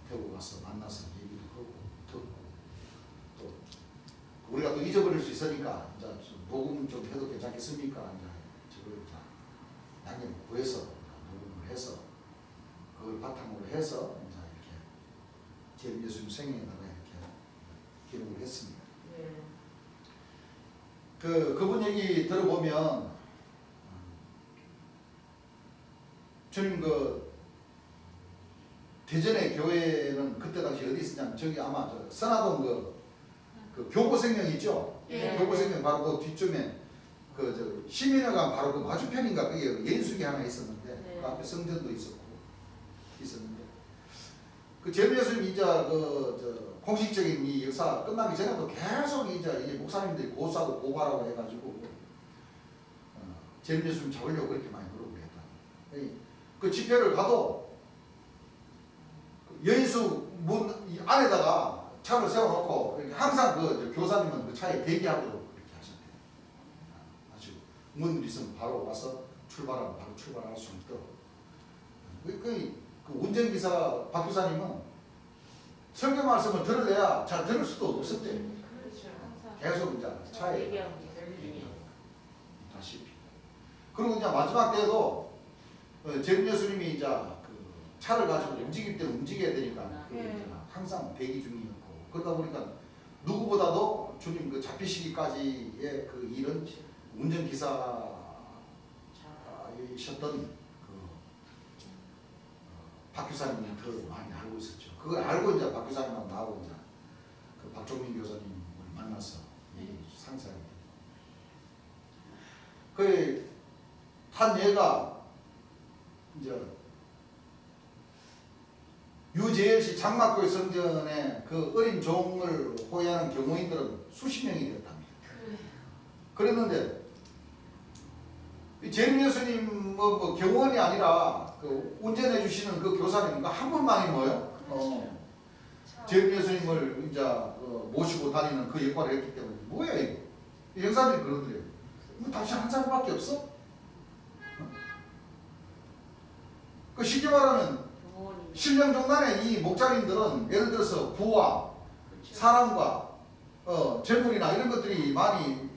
태국 가서 만나서 얘기도 하고 듣고 또 우리가 또 잊어버릴 수 있으니까 이제 녹음 좀 해도 괜찮겠습니까? 이제 저걸 양념 구해서 녹음을 해서 그걸 바탕으로 해서 이제 이렇게 재림 예수님 생애에다가 이렇게 기록을 했습니다. 그분 얘기 들어보면 주님 그 대전의 교회는 그때 당시 어디 있었냐면 저기 아마 저 선화동 그 교보생명 있죠? 교보생명 바로 그 뒷쯤에 그 저 시민회관 바로 그 맞은편인가 그게 예인숙이 하나 있었는데 그 앞에 성전도 있었는데 그 제일 예수님 이제 공식적인 이 역사 끝나기 전에도 계속 이제 목사님들이 고소하고 고발하고 해가지고 제일 예수님 잡으려고 그렇게 많이 노력을 했다. 그 집회를 가도 여인수 문 안에다가 차를 세워놓고 항상 그 교사님은 그 차에 대기하도록 그렇게 하셨대요. 아주 문이 있으면 바로 와서 출발하면 바로 출발할 수 있도록. 그 운전기사 박교사님은 설교 말씀을 들을래야 잘 들을 수도 없었대요. 그렇죠. 계속 이제 차에 얘기하고 다시피. 그리고 이제 마지막 때도 제림 예수님이 이제 그 차를 가지고 움직일 때 움직여야 되니까 그 이제 항상 대기 중이었고 그러다 보니까 누구보다도 주님 그 잡히시기까지의 그 일은 운전기사이셨던 박교사님이 더 많이 알고 있었죠. 그걸 알고 이제 박교사님하고 나하고 이제 그 박종민 교사님을 만나서 상세하게 한 얘가 이제 유재열씨 장막교회 성전에 그 어린 종을 호위하는 경호인들은 수십 명이 되었답니다. 그랬는데 제림 예수님 뭐 경호원이 아니라 그 운전해 주시는 그 교사님 한 분만이 뭐예요? 제림 예수님을 이제 모시고 다니는 그 역할을 했기 때문에 뭐야 이거? 이 형사들이 그러더래요. 뭐 당신 한 사람밖에 없어? 그 쉽게 말하면 신령종단의 이 목자님들은 예를 들어서 부와 사랑과 재물이나 이런 것들이 많이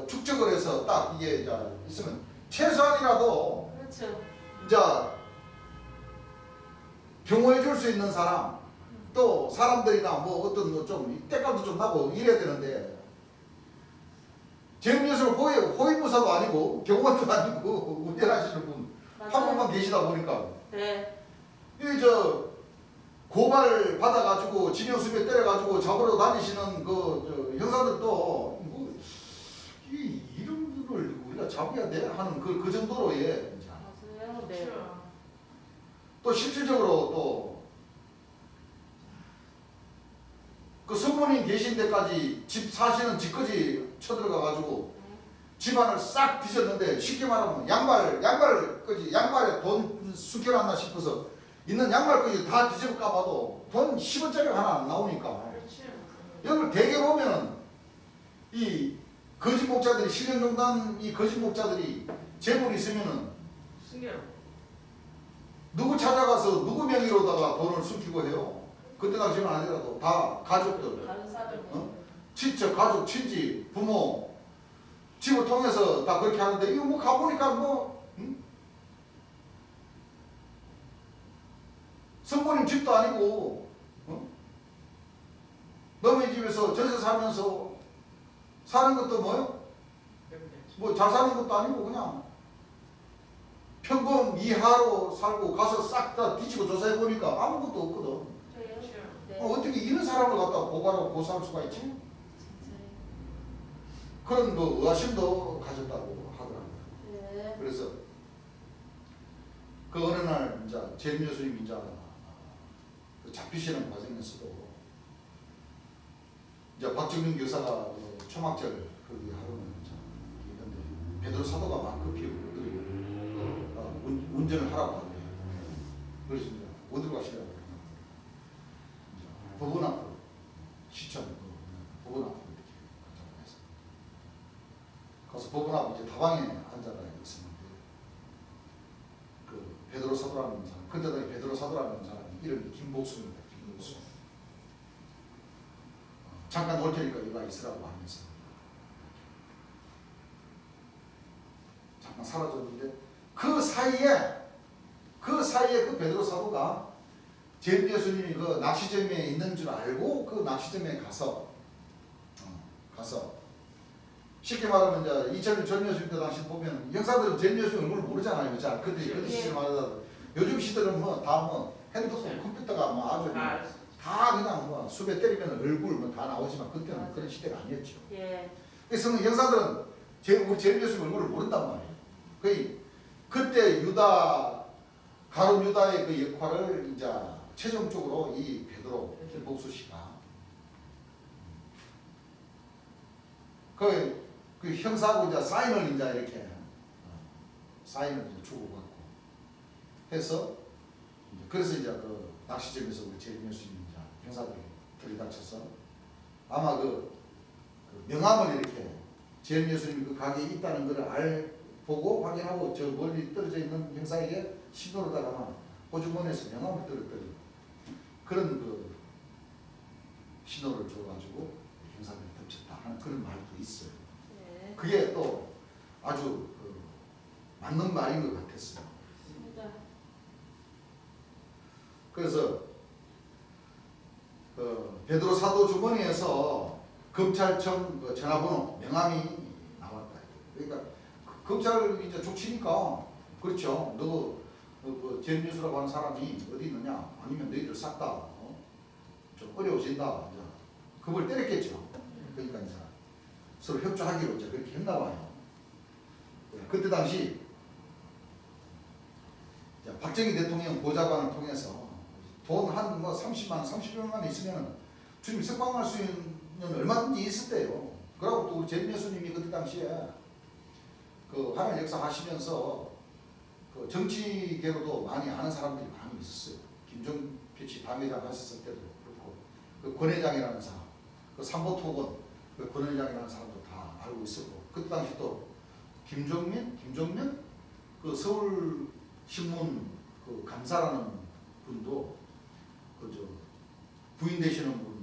축적을 해서 딱 이게 이제 있으면 최소한이라도 그렇죠. 이제 경호해 줄 수 있는 사람 또 사람들이나 뭐 어떤 좀 때깔도 좀 나고 이래야 되는데 제림예수는 호위무사도 아니고 경호원도 아니고 운전하시는 분 한 분만 계시다 보니까 네. 이 고발 받아가지고 진영수배 때려가지고 잡으러 다니시는 그 형사들도 뭐 이런 분을 우리가 잡아야 돼 하는 그 정도로의 맞아요. 네. 그렇죠. 또 실질적으로 또 그 성모님 계신 데까지 집 사시는 집까지 쳐들어가가지고 집안을 싹 뒤졌는데 쉽게 말하면 양발에 돈 숨겨놨나 싶어서 있는 양말까지 다 뒤집어 까봐도 돈 10원짜리 하나 안 나오니까 그렇죠. 여기 대개 보면은 이 거짓 목자들이 신령종단 이 거짓 목자들이 재물이 있으면은 숨겨. 누구 찾아가서 누구 명의로다가 돈을 숨기고 해요. 그때 당시만 아니라도 다 가족들, 다른 사람. 친척, 가족, 친지, 부모 집을 통해서 다 그렇게 하는데 이거 뭐 가보니까 뭐 성모님 집도 아니고 너희 집에서 전세 살면서 사는 것도 뭐요? 뭐 잘 사는 것도 아니고 그냥 평범 이하로 살고 가서 싹 다 뒤지고 조사해 보니까 아무것도 없거든. 네. 어떻게 이런 사람을 갖다 고발하고 고소할 수가 있지? 그런 뭐 의아심도 가졌다고 하더라고요. 네. 그래서 그 어느 날 이제 제림 예수님 이제 잡히시는 과정에서도 이제 박정민 교사가 그 초막절 거기 하루는 이런데 베드로 사도가 막 급히 운전을 하라고 하는데 그래서 이제 어디로 가시라고 법원 앞으로 시청 법원 앞으로 이렇게 가자고 해서 가서 법원 앞 이제 다방에 앉아가 있었는데 그 베드로 사도라는 사람 그때도 베드로 사도라는 사람이 이름이 김복순입니다. 김복순. 잠깐 올 테니까 이거 있으라고 하면서 잠깐 사라졌는데 그 사이에 그 베드로 사도가 제림 예수님이 그 낚시점에 있는 줄 알고 그 낚시점에 가서 쉽게 말하면 이제 2000년 전 예수님 때 당시 보면 형사들은 제림 예수님 얼굴을 모르잖아요. 자 그때 시절 말하다 요즘 시대는 뭐 다 뭐 핸드폰 컴퓨터가 뭐 아주 다 그냥 뭐 수배 때리면 얼굴 뭐 다 나오지만 그때는 그런 시대가 아니었죠. 예. 그래서 형사들은 우리 제림 예수님 얼굴을 모른단 말이에요. 그때 가룟 유다의 그 역할을 이제 최종적으로 이 베드로 김복수 씨가 그 형사하고 이제 사인을 이제 이렇게 사인을 이제 주고받고 해서 그래서 이제 그 낚시점에서 우리 제일 예수님 이제 형사들이 들이닥쳐서 아마 그 명함을 이렇게 제일 예수님이 그 가게에 있다는 것을 보고 확인하고 저 멀리 떨어져 있는 형사에게 신호로다가 호주머니에서 명함을 떨어뜨린 그런 그 신호를 줘가지고 형사들이 덮쳤다 하는 그런 말도 있어요. 네. 그게 또 아주 그 맞는 말인 것 같았어요. 맞습니다. 그래서 그 베드로 사도 주머니에서 검찰청 그 전화번호 명함이 나왔다. 그러니까 검찰 이제 족치니까 그렇죠. 너도 그 제임뉴스라고 하는 사람이 어디 있느냐? 아니면 너희들 싹 다 좀 어려워진다. 이제 그걸 때렸겠죠. 그러니까 이제 서로 협조하기로 이제 그렇게 했나 봐요. 그때 당시 박정희 대통령 보좌관을 통해서 돈 한 뭐 30만, 30여만 있으면 주님 석방할 수 있는 얼마든지 있을 때요. 그러고 또 우리 제임 예수님이 그때 당시에 그 하나님 역사 하시면서 그 정치계로도 많이 아는 사람들이 많이 있었어요. 김종필 당회장 하셨을 때도 그렇고 그 권 회장이라는 사람, 그 삼보토건 그 권 회장이라는 사람도 다 알고 있었고 그때 당시 또 김종면 그 서울 신문 그 감사라는 분도 그저 부인 되시는 분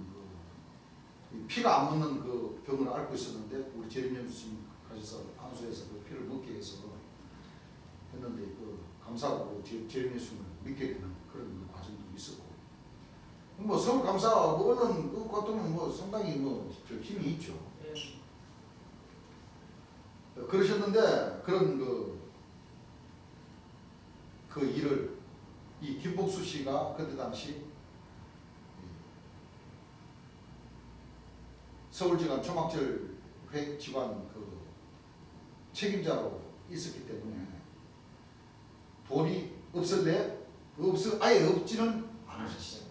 그 피가 안 묻는 그 병을 앓고 있었는데 우리 제림님 교수님 가셔서 안수해서 그 피를 먹게 해서 했는데 그 감사하고 제림님 교수님을 믿게 되는 그런 과정도 있었고 뭐 서울 감사 뭐는 그 같으면 뭐 상당히 뭐 힘이 있죠. 그러셨는데 그런 그 일을 이 김복수 씨가 그때 당시 서울지간 초막절 기관 그 책임자로 있었기 때문에 돈이 아예 없지는 않으셨어요.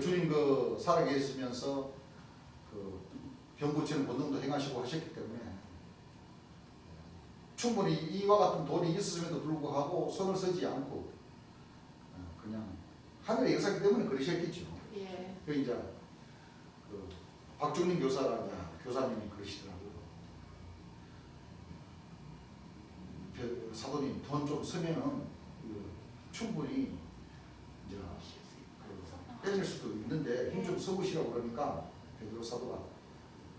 주님 그 살아계시면서 그 병고치는 본능도 행하시고 하셨기 때문에 충분히 이와 같은 돈이 있었음에도 불구하고 손을 쓰지 않고 그냥 하늘의 역사기 때문에 그러셨겠죠. 예. 그 이제 그 박종민 교사가 이제 교사님이 그러시더라고요. 사도님 돈 좀 쓰면은 충분히 이제 그 떼낼 수도 있는데 힘 좀 써보시라고 그러니까 베드로 사도가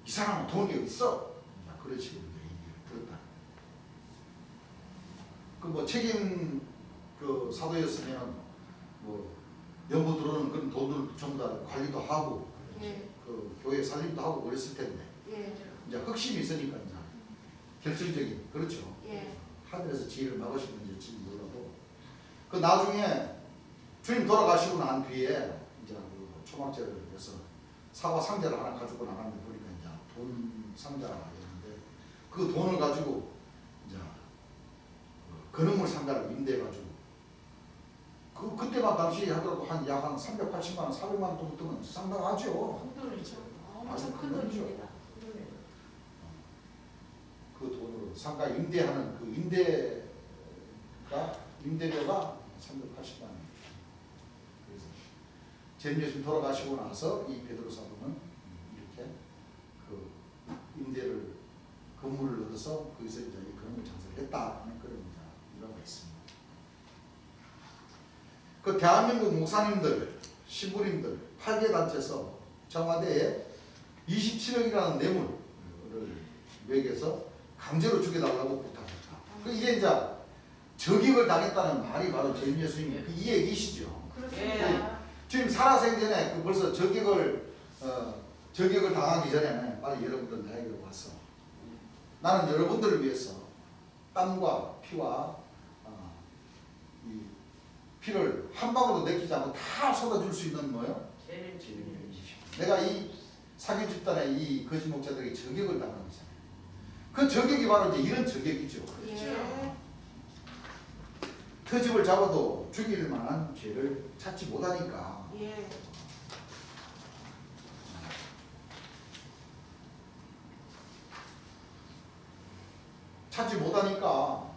이 사람은 돈이 어디 있어? 그런 식으로 얘기를 들었다. 그 뭐 책임 그 사도였으면 뭐 연부 들어오는 그런 돈들 전부 다 관리도 하고 예. 그 교회 살림도 하고 그랬을 텐데 예. 이제 흑심이 있으니까 이제 결정적인 그렇죠. 예. 하늘에서 지혜를 막으시는지 몰라도 그 나중에 주님 돌아가시고 난 뒤에 이제 그 초막절을 해서 사과 상자를 하나 가지고 나갔는데 보니까 이제 돈 상자였는데 그 돈을 가지고 이제 건어물 상가를 임대해가지고 그때만 당시 하더라도 약 한 380만 원, 400만 원 정도면 상당하죠. 큰 돈이죠. 엄청 큰 돈입니다. 그 돈으로 상가 임대하는 그 임대료가 380만 원. 그래서 제임 예수님 돌아가시고 나서 이 베드로 사도는 이렇게 그 임대를 건물을 얻어서 거기서 이제 이 건물 장사를 했다 하는 그런 일화가 있습니다. 그 대한민국 목사님들, 신부님들 8개 단체에서 청와대에 27억이라는 뇌물을 매겨서 강제로 죽여달라고 부탁했다. 그 이게 이제 저격을 당했다는 말이 바로 제임 예수님 이 얘기시죠. 그렇습니다. 지금 살아생전에 그 벌써 저격을 당하기 전에 빨리 여러분들 나에게로 와서 나는 여러분들을 위해서 땀과 피와 이 피를 한 방울도 내키지 않고 다 쏟아줄 수 있는 뭐요? 내가 이 사기 집단의 이 거짓 목자들에게 저격을 당하는 거잖아요. 그 저격이 바로 이제 이런 저격이죠. 예. 터집을 잡아도 죽일 만한 죄를 찾지 못하니까 예. 찾지 못하니까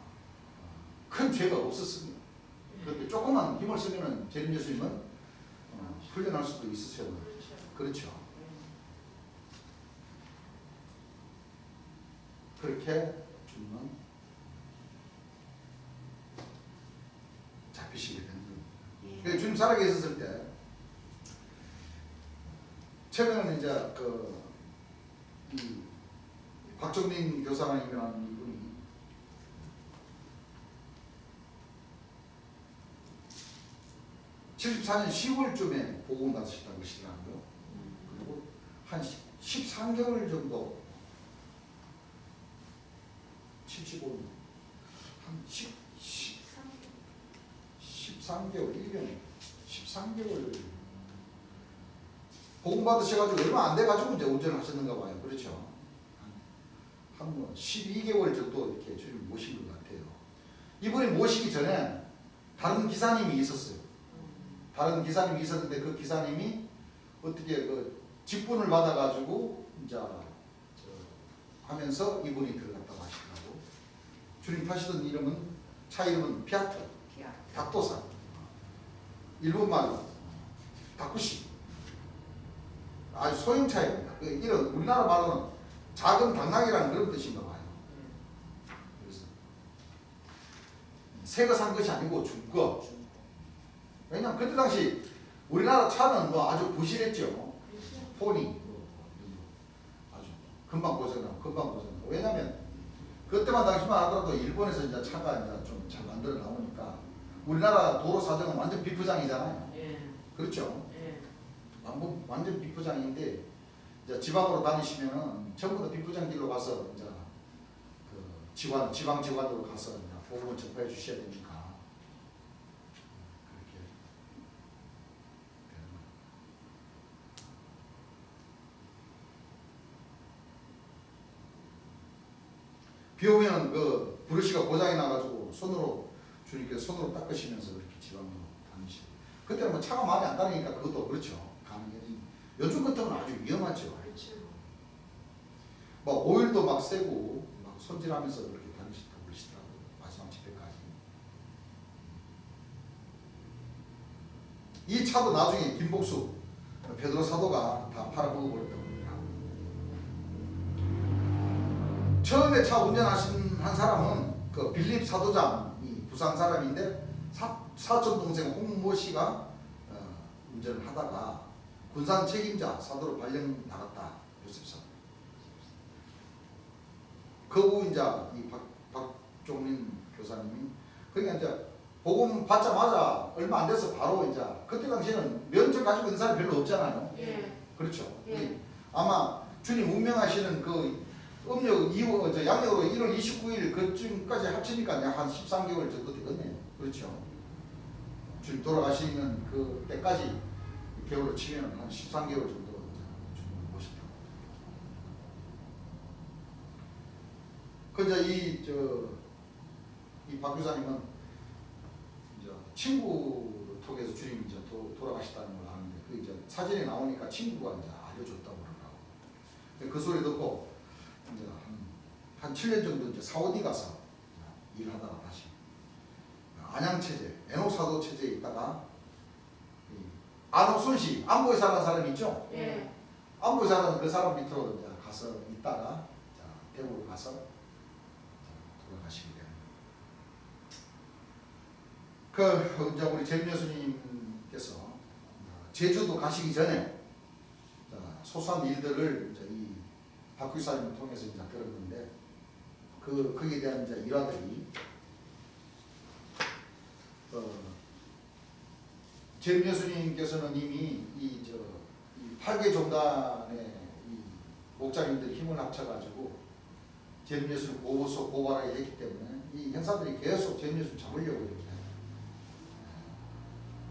큰 죄가 없었습니다. 그런데 조금만 힘을 쓰면은 재림 예수님은 풀려날 수도 있으셔요. 그렇죠. 그렇죠. 그렇게 주님은 잡히시게 되는 거예요. 예. 주님 살아계셨을 때 최근에는 이제 이 곽정민 교사님이라는 이분이 (74년 10월쯤에) 복음 받으셨다고 하시더라고요. 그리고 한 13개월 정도 75년 한 13개월 1년 13개월 복음 받으셔가지고 얼마 안 돼가지고 이제 운전을 하셨는가 봐요. 그렇죠. 한 12개월 정도 이렇게 주님 모신 것 같아요. 이분이 모시기 전에 다른 기사님이 있었어요. 다른 기사님이 있었는데 그 기사님이 어떻게 그 직분을 받아가지고 이제 하면서 이분이 들어갔다고 하시더라고. 주님 타시던 이름은 차 이름은 피아트, 닭도사. 일본말로 다쿠시. 아주 소형차입니다. 이런 우리나라 말로는 작은 당나귀라는 그런 뜻인가 봐요. 그래서 새거 산 것이 아니고 준 거. 왜냐면 그때 당시 우리나라 차는 뭐 아주 부실했죠. 폰이 아주 금방 고장나고. 왜냐면 그때만 당시만 하더라도 일본에서 이제 차가 이제 좀 잘 만들어 나오니까 우리나라 도로 사정은 완전 비포장이잖아요. 예. 그렇죠. 예. 완전 비포장인데 이제 지방으로 다니시면은 전부 다 비포장길로 가서 이제 그 지방 지관으로 가서 이제 복음을 전파해 주셔야 되니까 그렇게 되는 거예요. 비 오면 그 브러쉬가 고장이 나가지고 주님께서 손으로 닦으시면서 그렇게 지방으로 다니시고 그때는 뭐 차가 많이 안 다니니까 그것도 그렇죠. 가능해지. 요즘 같으면 아주 위험하죠. 그렇죠. 막 오일도 막 세고 막 손질하면서 그렇게 다니셨다고 그러시더라고요. 마지막 집회까지. 이 차도 나중에 김복수 베드로 사도가 다 팔아먹어 버렸다고 합니다. 처음에 차 운전하신 한 사람은 그 빌립 사도장이 부산 사람인데 사촌 동생 홍모 씨가 운전을 하다가 군산 책임자 사도로 발령 나갔다. 요셉사. 그 후 이제 이 박종민 교사님이 그러니까 이제 복음 받자마자 얼마 안 돼서 바로 이제 그때 당시에는 면접 가지고 있는 사람이 별로 없잖아요. 예. 그렇죠. 예. 아마 주님 운명하시는 그 음력 양력으로 1월 29일 그쯤까지 합치니까 한 13개월 정도 되겠네요. 그렇죠. 주님 돌아가시는 그 때까지 개월로 치면 한 13개월 정도 주님 모셨다고. 그 이제 이 박 교사님은 이제 친구를 통해서 주님 이제 돌아가셨다는 걸 아는데 그 이제 사진에 나오니까 친구가 이제 알려줬다고 그러더라고. 그 소리 듣고 이제 한 7년 정도 이제 사우디 가서 일하다가 다시 안양 체제, 에녹 사도 체제에 있다가 안옥순 씨, 안보에 사는 사람이 있죠? 예. 안보에 사는 그 사람 밑으로 이제 가서 있다가 대구로 가서 돌아가시게 됩니다. 그 이제 우리 재림 예수님께서 제주도 가시기 전에 소소한 일들을 이제 이 박교사님을 통해서 이제 들었는데 거기에 대한 이제 일화들이 재림 예수님께서는 이미 이 8개 종단의 이 목자님들이 힘을 합쳐가지고 재림 예수님 고발하게 했기 때문에 이 형사들이 계속 재림 예수님 잡으려고 이렇게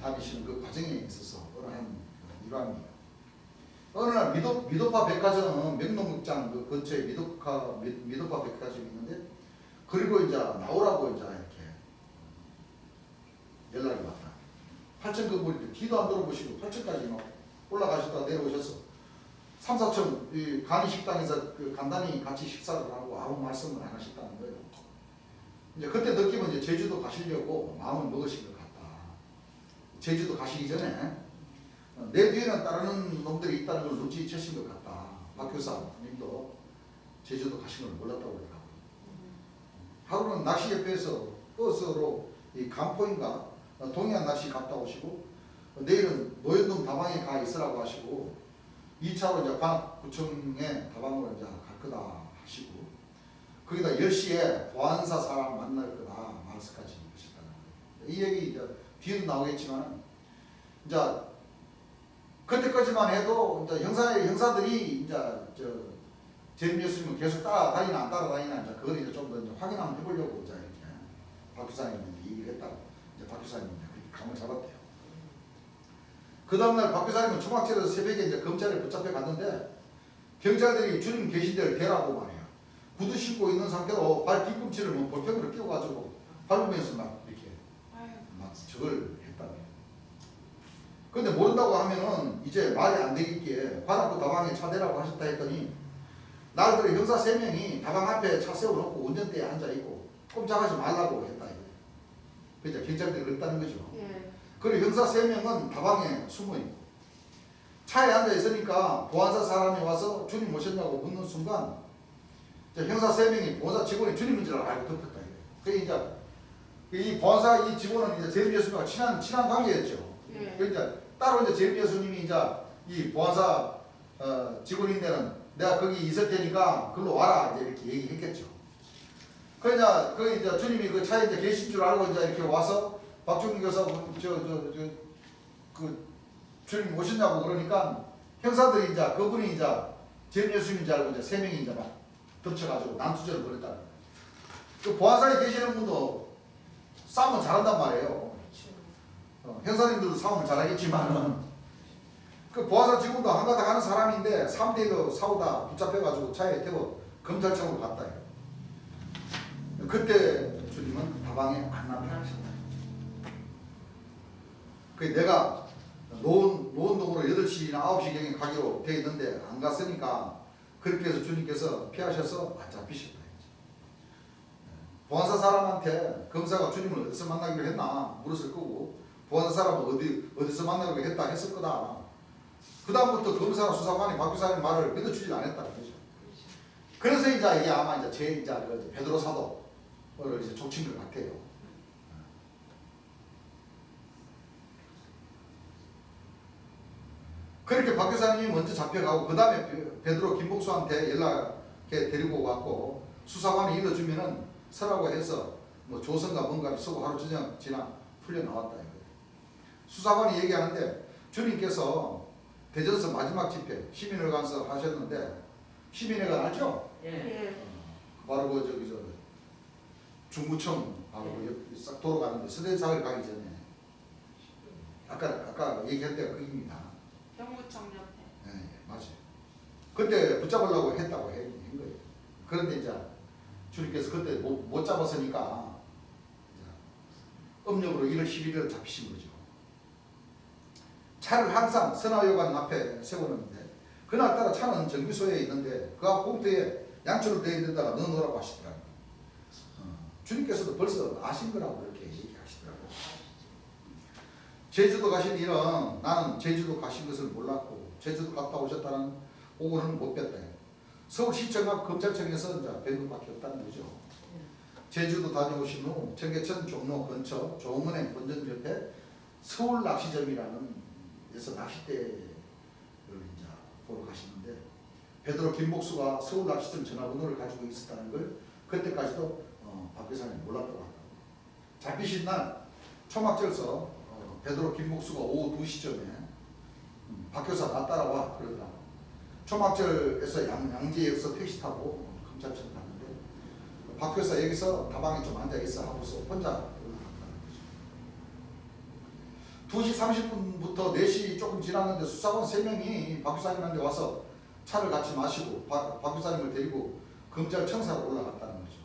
다니시는 그 과정에 있어서 어느 한 일화입니다. 어느 날 미도파 백화점 명동극장 그 근처에 미도파 백화점이 있는데 그리고 이제 나오라고 이제 이렇게 8층 건물인데 뒤도 안 돌아보시고 8층까지 막 올라가셨다가 내려오셔서 3, 4층 이 간이 식당에서 그 간단히 같이 식사를 하고 아무 말씀을 안 하셨다는 거예요. 이제 그때 느낌은 이제 제주도 가시려고 마음을 먹으신 것 같다. 제주도 가시기 전에 내 뒤에는 따르는 놈들이 있다는 걸 눈치채신 것 같다. 박 교사님도 제주도 가신 걸 몰랐다고 그러더라고요. 하루는 낚시협회에서 버스로 이 간포인가 동해안 낚시 갔다 오시고 내일은 노현동 다방에 가 있으라고 하시고 2차로 이제 관악구청에 다방으로 이제 갈 거다 하시고 거기다 10시에 보안사 사람 만날 거다 말씀까지 하셨다는 거예요. 이 얘기 이제 뒤에도 나오겠지만 이제 그때까지만 해도 이제 형사들이 이제 재림 교수님은 계속 따라다니나 안 따라다니나 이제 그걸 이제 좀 더 확인 한번 해보려고 이제 이렇게 박 교사님한테 얘기를 했다고 이제 박 교사님이 그렇게 감을 잡았대요. 그 다음날 박 교사님은 초막절에서 새벽에 이제 검찰에 붙잡혀 갔는데 경찰들이 주님 계신 데를 대라고 말이야. 구두 신고 있는 상태로 발 뒤꿈치를 뭐 볼펜으로 끼워가지고 밟으면서 막 이렇게 막 저걸 했다며. 근데 모른다고 하면은 이제 말이 안 되겠기에 관악구 다방에 차 대라고 하셨다 했더니 날들에 형사 3명이 다방 앞에 차 세워놓고 운전대에 앉아있고 꼼짝하지 말라고 했다 이거예요. 그러니까 경찰들이 그랬다는 거죠. 예. 그리고 형사 3명은 다방에 숨어있고 차에 앉아있으니까 보안사 사람이 와서 주님 오셨냐고 묻는 순간 형사 3명이 보안사 직원이 주님인 줄 알고 덮었다 이거예요. 그러니까 이 보안사 이 직원은 이제 제림 예수님과 친한 관계였죠. 예. 그러니까 따로 이제 제림 예수님이 이제 이 보안사 직원인데는 내가 거기 있을 테니까 글로 와라 이제 이렇게 얘기했겠죠. 그러니까 그 이제 주님이 그 차에 이제 계신 줄 알고 이제 이렇게 와서 박종민 교사 그 주님 오셨냐고 그러니까 형사들이 이제 그분이 이제 제림 예수님인 줄 알고 이제 3명이 이제 막 덮쳐가지고 난투전을 벌였다. 그 보안사에 계시는 분도 싸움은 잘한단 말이에요. 형사님들도 싸움을 잘하겠지만은 그 보안사 직원도 한가닥 하는 사람인데 3대1로 싸우다 붙잡혀가지고 차에 태워 검찰청으로 갔다 해요. 그때 주님은 다방에 안 나타나셨다. 그 내가 노원동으로 8시나 9시경에 가기로 돼 있는데 안 갔으니까 그렇게 해서 주님께서 피하셔서 안 잡히셨다. 보안사 사람한테 검사가 주님을 어디서 만나기로 했나 물었을 거고 보안사 사람은 어디서 만나기로 했다 했을 거다. 그 다음부터 검사나 수사관이 박 교사님 말을 믿어주지 않았다는 거죠. 그래서 이제 이게 아마 이제 베드로 사도를 이제 족친 것 같아요. 그렇게 박 교사님이 먼저 잡혀가고 그 다음에 베드로 김복수한테 연락해 데리고 왔고 수사관이 일러주면은 서라고 해서 뭐 조선과 뭔가를 쓰고 하루 저녁 지나 풀려 나왔다 이거예요. 수사관이 얘기하는데 주님께서 대전서 마지막 집회 시민회관에서 하셨는데 시민회관 알죠? 예. 예. 바로 그 저기 중구청 바로 싹 돌아가는데 서대사를 가기 전에 아까 얘기할 때가 그입니다. 경무청 옆에. 네, 맞아요. 그때 붙잡으려고 했다고 한 거예요. 그런데 이제 주님께서 그때 못 잡았으니까 음력으로 1월 11일 잡히신 거죠. 차를 항상 선화여관 앞에 세우는데 그날따라 차는 정비소에 있는데 그 앞 봉투에 양초를 되어 있는 데다가 넣어놓으라고 하시더라고요. 주님께서도 벌써 아신 거라고 그렇게 얘기하시더라고요. 제주도 가신 일은 나는 제주도 가신 것을 몰랐고 제주도 갔다 오셨다는 오고는 못 뵀다. 서울시청 앞 검찰청에서 이제 뵌 것밖에 없다는 거죠. 제주도 다녀오신 후 청계천 종로 근처 조은행 본전 옆에 서울 낚시점이라는 데서 낚싯대를 이제 보러 가시는데 베드로 김복수가 서울 낚시점 전화번호를 가지고 있었다는 걸 그때까지도 박 교사님 몰랐더라고요. 잡히신 날 초막절서 베드로 김복수가 오후 2시쯤에 박 교사 나 따라와 그러더라고요. 초막절에서 양지에서 택시 타고 검찰청 갔는데 박 교사 여기서 다방에 좀 앉아있어 하고서 혼자 올라갔다는 거죠. 2시 30분부터 4시 조금 지났는데 수사관 3명이 박 교사님한테 와서 차를 같이 마시고 박 교사님을 데리고 검찰청사로 올라갔다는 거죠.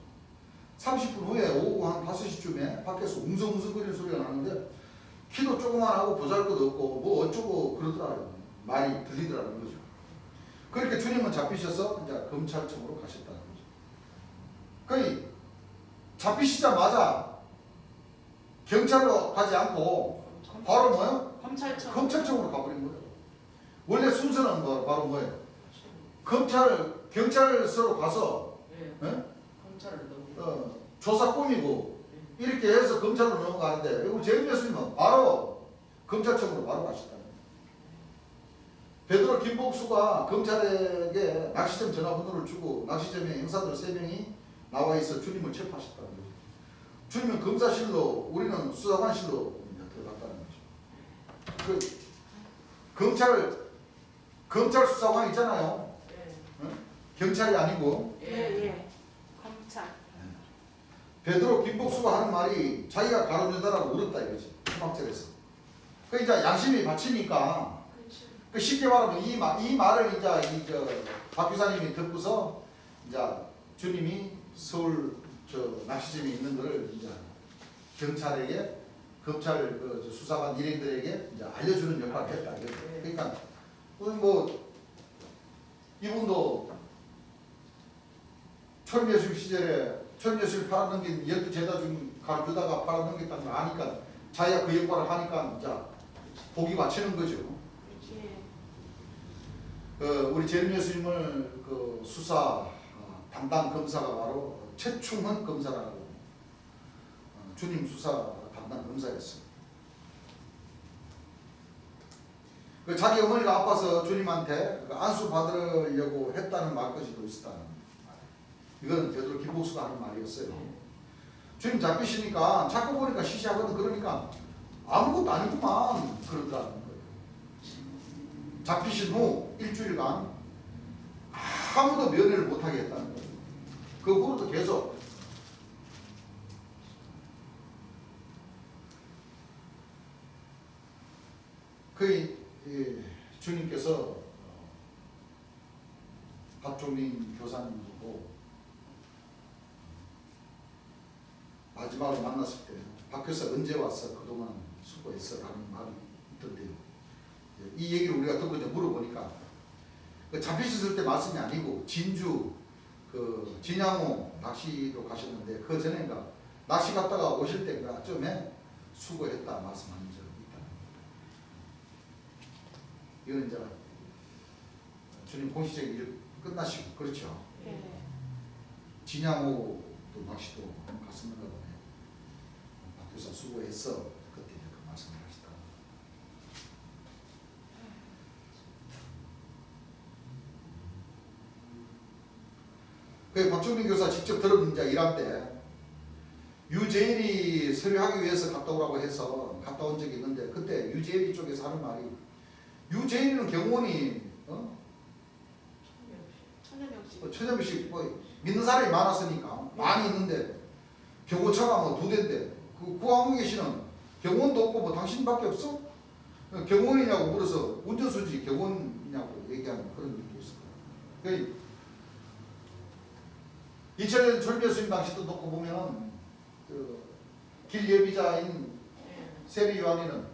30분 후에 오후 한 5시쯤에 밖에서 웅성웅성거리는 소리가 나는데 키도 조그만하고 보잘것없고 뭐 어쩌고 그러더라고요. 말이 들리더라는 거죠. 그렇게 주님은 잡히셔서 이제 검찰청으로 가셨다는 거죠. 거의 잡히시자마자 경찰로 가지 않고 바로 뭐요? 검찰청. 검찰청으로 가버린 거예요. 원래 순서는 뭐 바로 뭐예요? 경찰서로 가서 예. 예? 검찰을 너무. 조사 꾸미고 이렇게 해서 검찰로 넘어가는데 여기 제일 예수님은 바로 검찰청으로 바로 가셨다는 거예요. 베드로 김복수가 검찰에게 낚시점 전화번호를 주고 낚시점에 형사들 3명이 나와 있어 주님을 체포하셨다는 거죠. 주님은 검사실로 우리는 수사관실로 들어갔다는 거죠. 검찰 수사관 있잖아요. 예. 경찰이 아니고 예. 검찰. 베드로 김복수가 하는 말이 자기가 가로준다라고 울었다 이거지. 초막절에서. 그 이제 양심이 바치니까 그렇죠. 그 쉽게 말하면 이 말을 이제 박 교사님이 듣고서 이제 주님이 서울 낚시점에 있는 거를 이제 경찰에게 검찰 수사관 일행들에게 이제 알려주는 역할을 했다 이거죠. 그러니까 뭐 이분도 철미예술 시절에 철미예술 팔아넘긴 12제자 중 가르주다가 팔아넘겼다는 걸 아니까 자기가 그 역할을 하니까 이제 복이 받치는 거죠. 예. 우리 재림 예수님을 수사 담당 검사가 바로 최충헌 검사라고 주님 수사 담당 검사였어요. 자기 어머니가 아파서 주님한테 안수 받으려고 했다는 말까지도 있었다는 말. 이거는 베드로 김복수가 하는 말이었어요. 주님 잡히시니까 자꾸 보니까 시시하거든. 그러니까 아무것도 아니구만 그러더라는 거예요. 잡히신 후 일주일간 아무도 면회를 못하게 했다는 거예요. 그 후로도 계속 주님께서 박종민 교사님하고 마지막으로 만났을 때 박 교사 언제 왔어? 그동안 수고했어 라는 말이 있던데요. 이 얘기를 우리가 듣고 이제 물어보니까 잡히셨을 때 말씀이 아니고 진주 진양호 낚시로 가셨는데 그 전에인가 낚시 갔다가 오실 때인가 쯤에 수고했다 말씀하는 적이 있다. 이건 이제 주님 공식적인 일 끝나시고 그렇죠. 예. 진양호도 낚시도 갔었는가 보네. 박 교사 수고했어. 그때 그 말씀을 하시다. 그 박종민 교사 직접 들은 이제 일할 때 유재일이 서류하기 위해서 갔다 오라고 해서 갔다 온 적이 있는데 그때 유재일 쪽에서 하는 말이 유재일은 경원이 천여명씩 뭐 믿는 사람이 많았으니까 많이 있는데 경호처가 뭐 2대인데 그 구하고 계시는 경원도 없고 뭐 당신밖에 없어? 경원이냐고 물어서 운전수지 경원이냐고 얘기하는 그런 일도 있을 거예요. 이철 졸교수님 당시도 놓고 보면 길 예비자인 세리 요한이는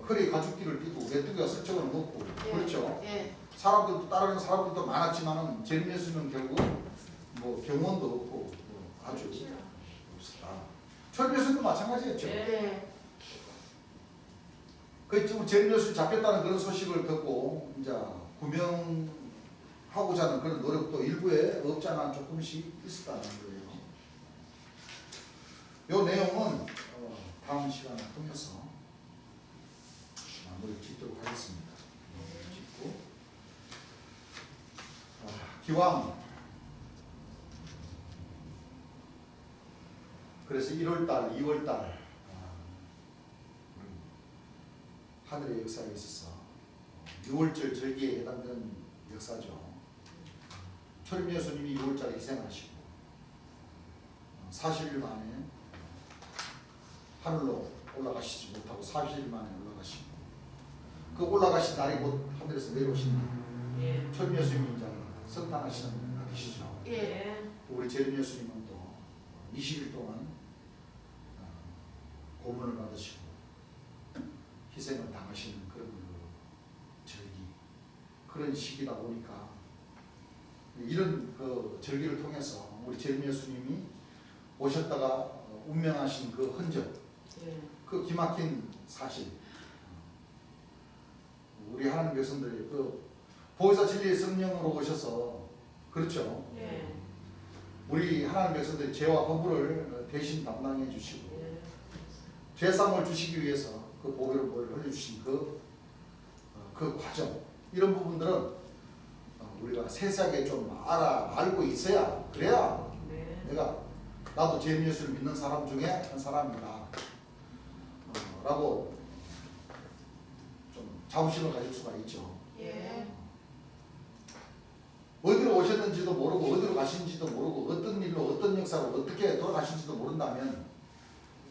허리에 가죽띠를 띠고 메뚜기가 설정을 먹고 그렇죠. 예. 사람들도 따르는 사람들도 많았지만은 재림 예수님은 결국 뭐 경원도 없고 뭐 아주 없었다. 철 예수님도 마찬가지였죠. 예. 그 재림 예수님 잡혔다는 그런 소식을 듣고 이제 구명하고자 하는 그런 노력도 일부에 없지 않아 조금씩 있었다는 거예요. 요 내용은 다음 시간을 통해서 마무리 짓도록 하겠습니다. 짓고 기왕 그래서 1월달, 2월달 하늘의 역사에 있어서 6월절 절기에 해당되는 역사죠. 철임 예수님이 6월절에 희생하시고 40일 만에 하늘로 올라가시지 못하고 40일 만에 올라가시고 그 올라가신 날이 곧 하늘에서 내려오시는 철임 예수님이 이제 성탄하시는 날이시죠. 예. 우리 재림 예수님은 또 20일 동안 고문을 받으시고 희생을 당하시는 그런 절기, 그런 시기다 보니까 이런 그 절기를 통해서 우리 재림 예수님이 오셨다가 운명하신 그 흔적, 예. 그 기막힌 사실, 우리 하나님 백성들이 그 보혜사 진리의 성령으로 오셔서, 그렇죠, 예. 우리 하나님 백성들의 죄와 허물을 대신 담당해 주시고 예. 죄상을 주시기 위해서 그 보혈을 흘려주신 그 과정, 이런 부분들은 우리가 세세하게 좀 알고 있어야, 그래야 네. 내가 나도 재림 예수를 믿는 사람 중에 한 사람이다 라고 좀 자부심을 가질 수가 있죠. 예. 어디로 오셨는지도 모르고 어디로 가신지도 모르고 어떤 일로 어떤 역사로 어떻게 돌아가신지도 모른다면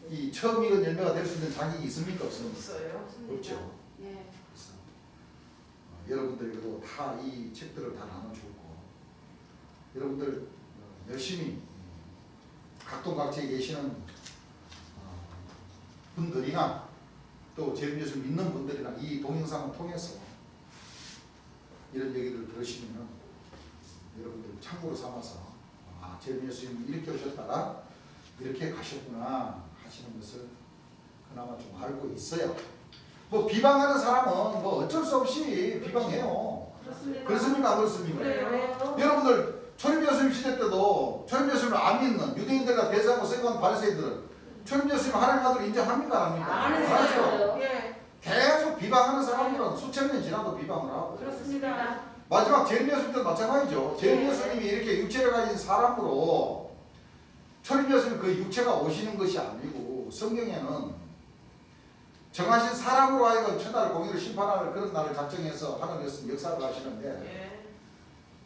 이 처음 익은 열매가 될 수 있는 자격이 있습니까? 없습니까? 없어요. 없죠. 예. 그래서 여러분들에게도 다 이 책들을 다 나눠주고 여러분들 열심히 각동각지에 계시는 분들이나 또 재림 예수를 믿는 분들이나 이 동영상을 통해서 이런 얘기를 들으시면 여러분들 참고로 삼아서 재림 예수님이 이렇게 오셨다가 이렇게 가셨구나 하시는 것을 그나마 좀 알고 있어요. 뭐 비방하는 사람은 뭐 어쩔 수 없이 비방해요. 그렇습니다. 그렇습니까? 안 그렇습니까? 그래요. 여러분들 초림 예수님 시대 때도 초림 예수님을 안 믿는 유대인들과 대사하고 세관 바리새인들은 초림 예수님 하나님 아들 인정합니까? 안 합니까? 안 하죠. 했어요. 예. 계속 비방하는 사람들은 수천 년 지나도 비방을 하고 그렇습니다. 마지막 재림 예수님 때도 마찬가지죠. 재림 네. 예수님이 이렇게 육체를 가진 사람으로 초림 예수님 그 육체가 오시는 것이 아니고 성경에는 정하신 사람으로 하여금 천하를 공의로 심판하는 그런 날을 작정해서 하나님께서 역사를 하시는데 예.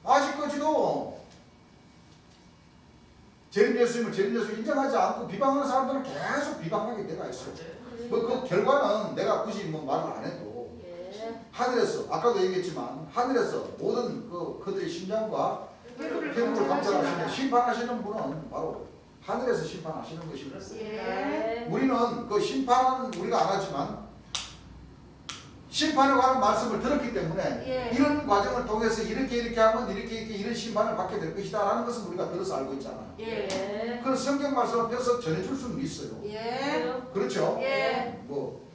아직까지도 재림 예수님을 재림 예수를 인정하지 않고 비방하는 사람들은 계속 비방하게 돼가 있어요. 뭐 그 결과는 내가 굳이 뭐 말을 안 해도 예. 하늘에서 아까도 얘기했지만 하늘에서 모든 그들의 심장과 회복을 감찰하시는 심판하시는 분은 바로 하늘에서 심판하시는 것입니다. 예. 우리는 그 심판은 우리가 안 하지만 심판에 관한 말씀을 들었기 때문에 예. 이런 과정을 통해서 이렇게 하면 이렇게 이런 심판을 받게 될 것이다 라는 것은 우리가 들어서 알고 있잖아요. 예. 그런 성경 말씀을 펴서 전해줄 수는 있어요. 예. 그렇죠? 예. 뭐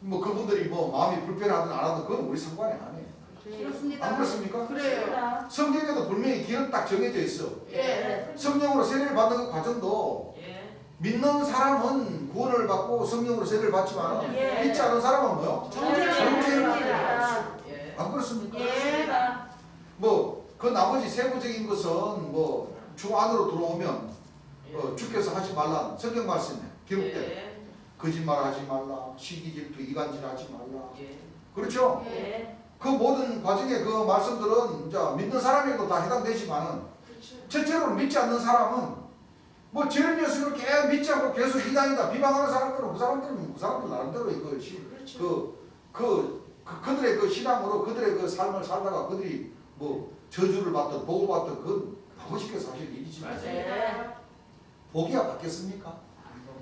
그분들이 뭐 마음이 불편하든 안 하든 그건 우리 상관이 아니에요. 그렇습니다. 안 그렇습니까? 그래요. 성경에도 분명히 길은 딱 정해져 있어. 예. 성령으로 세례를 받는 그 과정도 예. 믿는 사람은 구원을 받고 성령으로 세례를 받지만 예. 믿지 않은 사람은 뭐요? 정죄입니다. 예. 안 그렇습니까? 예. 뭐 그 나머지 세부적인 것은 뭐 주 안으로 들어오면 주께서 하지 말라 성경 말씀에 기록된 예. 거짓말하지 말라, 시기 질투, 이간질하지 말라. 예. 그렇죠? 예. 그 모든 과정의 그 말씀들은 이제 믿는 사람에도 다 해당되지만은 그렇죠. 첫째로 믿지 않는 사람은 뭐 재림 예수를 계속 믿지 않고 계속 이단이다 비방하는 사람들은 그 사람들 나름대로 이것이 그렇죠. 그들의 그 신앙으로 그들의 그 삶을 살다가 그들이 뭐 저주를 받든 복을 받든 그건 아버지께 사실 일이지. 맞습니다. 복이야 받겠습니까?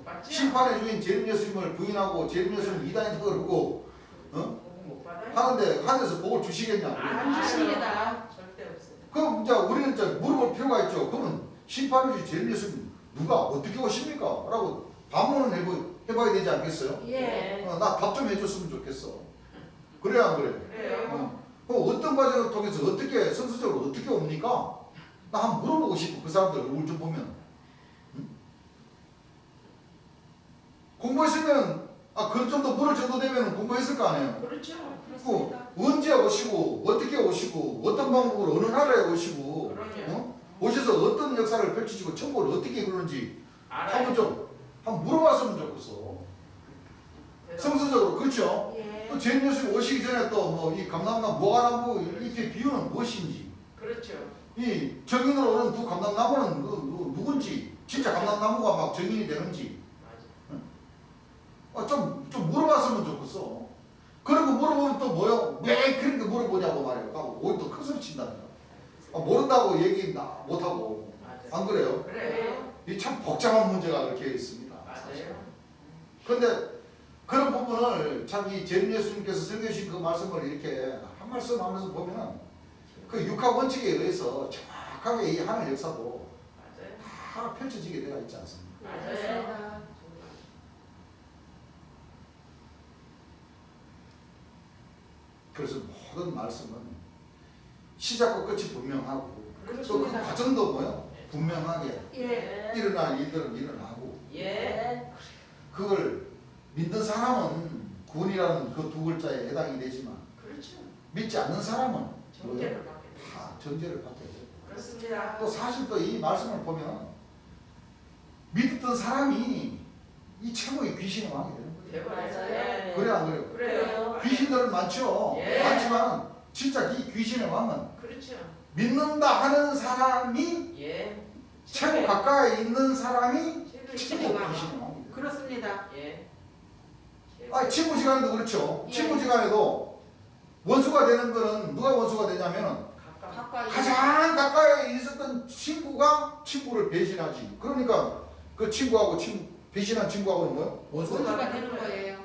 맞죠? 심판의 주인 재림 예수님을 부인하고 재림 예수님 이단이다 그러고 못 받아요? 하는데 하늘에서 복을 주시겠냐? 안 주십니다. 절대 없어요. 그럼 이제 우리는 이제 물어볼 필요가 있죠. 그러면 심판의 주인 재림 예수님 누가 어떻게 오십니까? 라고 반문을 해봐야 되지 않겠어요? 예. 나 답 좀 해줬으면 좋겠어. 그래야 안 그래? 그래요. 그럼 어떤 과정을 통해서 어떻게 선수적으로 어떻게 옵니까? 나 한번 물어보고 싶어. 그 사람들 얼굴 좀 보면. 응? 공부했으면 그 정도 물을 정도 되면 공부했을 거 아니에요. 그렇죠. 그렇습니다. 언제 오시고 어떻게 오시고 어떤 방법으로 어느 나라에 오시고 그럼요. 오셔서 어떤 역사를 펼치시고 천국을 어떻게 이루는지 알아요. 한번 물어봤으면 좋겠어. 성서적으로 그렇죠? 예. 또 재림 예수님 오시기 전에 또 뭐 이 감람나무 무화과나무 잎의 비유는 무엇인지 그렇죠. 이 정인으로 오는 두 감람나무는 누군지 진짜 감람나무가 막 정인이 되는지 맞아. 좀 물어봤으면 좋겠어. 그리고 물어보면 또 뭐요? 왜 그렇게 물어보냐고 말해요. 오늘 또 큰 소리 친다니까. 모른다고 얘기 못하고 맞아. 안 그래요? 그래요. 이 참 복잡한 문제가 그렇게 있습니다. 맞아요. 그런데 그런 부분을 참 이 재림 예수님께서 설교하신 그 말씀을 이렇게 한 말씀 하면서 보면 그 육합 원칙에 의해서 정확하게 이 하늘 역사도 맞아요. 다 펼쳐지게 되어 있지 않습니까? 맞습니다. 그래서 모든 말씀은 시작과 끝이 분명하고 또 그 그렇습니다. 과정도 뭐요? 분명하게 예. 일어날 일들은 일어나고 예. 예. 그걸 믿는 사람은 구원이라는 그 두 글자에 해당이 되지만 그렇죠. 믿지 않는 사람은 정죄를 받게 되죠. 다 정죄를 받게 돼요. 그렇습니다. 또 사실 또 이 말씀을 보면 믿었던 사람이 이 최고의 귀신의 왕이 되는 거예요. 대박이죠. 맞아요. 예. 그래 안 그래요? 그래요. 귀신들은 많죠. 예. 많지만 진짜 이 귀신의 왕은 그렇죠. 믿는다 하는 사람이 예. 최고 가까이 있는 사람이 최고 최고 귀신의 왕. 귀신의 왕이 돼요. 그렇습니다. 예. 친구 시간에도 그렇죠. 예. 친구 시간에도 원수가 되는 거는 누가 원수가 되냐면은 가까워. 가까이. 가장 가까이 있었던 친구가 친구를 배신하지. 그러니까 그 친구하고 배신한 친구하고는 뭐요? 원수가 원수가 되는 되는 거예요.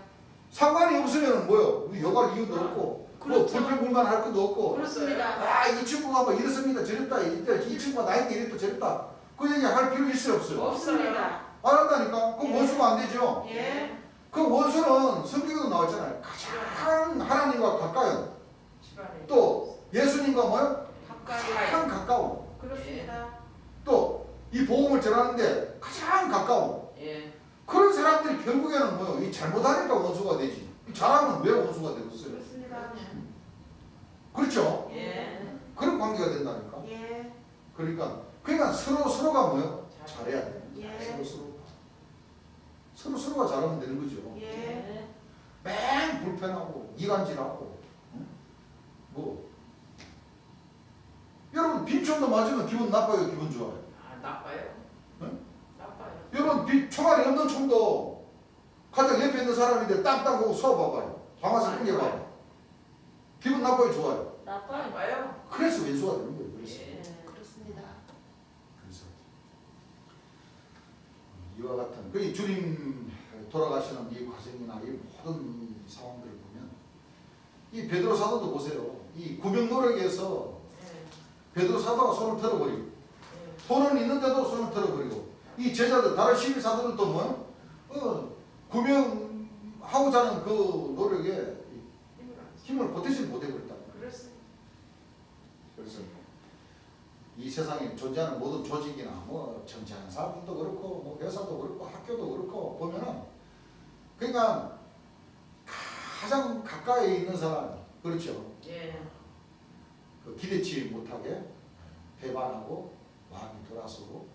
상관이 없으면 뭐요? 여갈 이유도 없고 뭐 그렇죠. 불평불만 할 것도 없고 그렇습니다. 이 친구가 뭐 이렇습니다 저랬다 이 친구가 나한테 이랬다 저랬다 그 얘기 할 필요 있어요 없어요? 없습니다. 안 한다니까? 그럼 예. 원수가 안 되죠? 예. 그 원수는 성경에도 나왔잖아요. 가장 하나님과 가까운 집안에. 또 예수님과 뭐요? 가까이. 가장 가까운 그렇습니다. 또 이 복음을 전하는데 가장 가까운 예. 그런 사람들이 결국에는 뭐요? 이 잘못하니까 원수가 되지. 잘하면 왜 원수가 되겠어요? 그렇습니다. 그렇죠? 예. 그런 관계가 된다니까. 예. 그러니까 서로가 뭐요? 잘해야 돼. 예. 서로가 잘하면 되는 거죠. 예. 맹 불편하고 이간질하고 뭐 여러분 빈총도 맞으면 기분 나빠요, 기분 좋아요? 아, 나빠요? 응? 나빠요. 여러분 총알이 없는 총도 가장 옆에 있는 사람인데 땅땅 보고 쏘아봐봐요. 방아쇠 끊겨 봐요. 기분 나빠요, 좋아요? 나빠요. 나빠요? 그래서 왼수가 되는 거예요. 그래서. 예. 그렇습니다. 그래서 이와 같은 그 주님 돌아가시는 이 과정이나 이 모든 이 상황들을 보면 이 베드로 사도도 보세요. 이 구명 노력에서 예. 베드로 사도가 손을 털어버리고 예. 돈은 있는데도 손을 털어버리고 이 제자들 다른 11사도는 또 뭐요? 구명하고자 하는 그 노력에 힘을 안 써. 힘을 보태지 못해버렸다. 그렇습니다. 그래서 이 세상에 존재하는 모든 조직이나 뭐 정치하는 사람도 그렇고 뭐 회사도 그렇고 학교도 그렇고 보면은 그러니까 가장 가까이 있는 사람 그렇죠. 예. 그 기대치 못하게 배반하고 마음이 돌아서고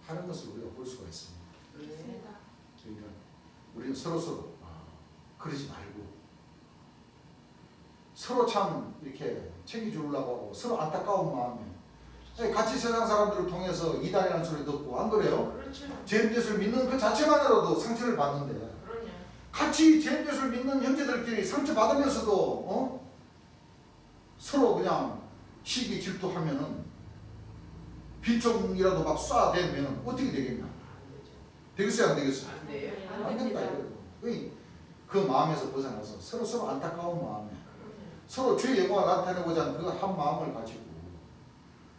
하는 것을 우리가 볼 수가 있습니다. 예. 그렇습니다. 그러니까 우리는 서로 그러지 말고 서로 참 이렇게 챙겨주려고 하고 서로 안타까운 마음에 같이 세상 사람들을 통해서 이단이라는 소리 듣고 안 그래요? 그렇죠. 죄인짓을 믿는 그 자체만으로도 상처를 받는데 그러냐. 같이 죄인짓을 믿는 형제들끼리 상처 받으면서도 서로 그냥 시기 질투하면은 빈총이라도 막 쏴대면 어떻게 되겠냐? 안 되죠. 되겠어요, 안 되겠어요? 안 돼요. 안 안 된다 됩니다. 이거예요. 그 마음에서 벗어나서 서로 안타까운 마음에 그러냐. 서로 주의 영광을 나타내고자 하는 그 한 마음을 가지고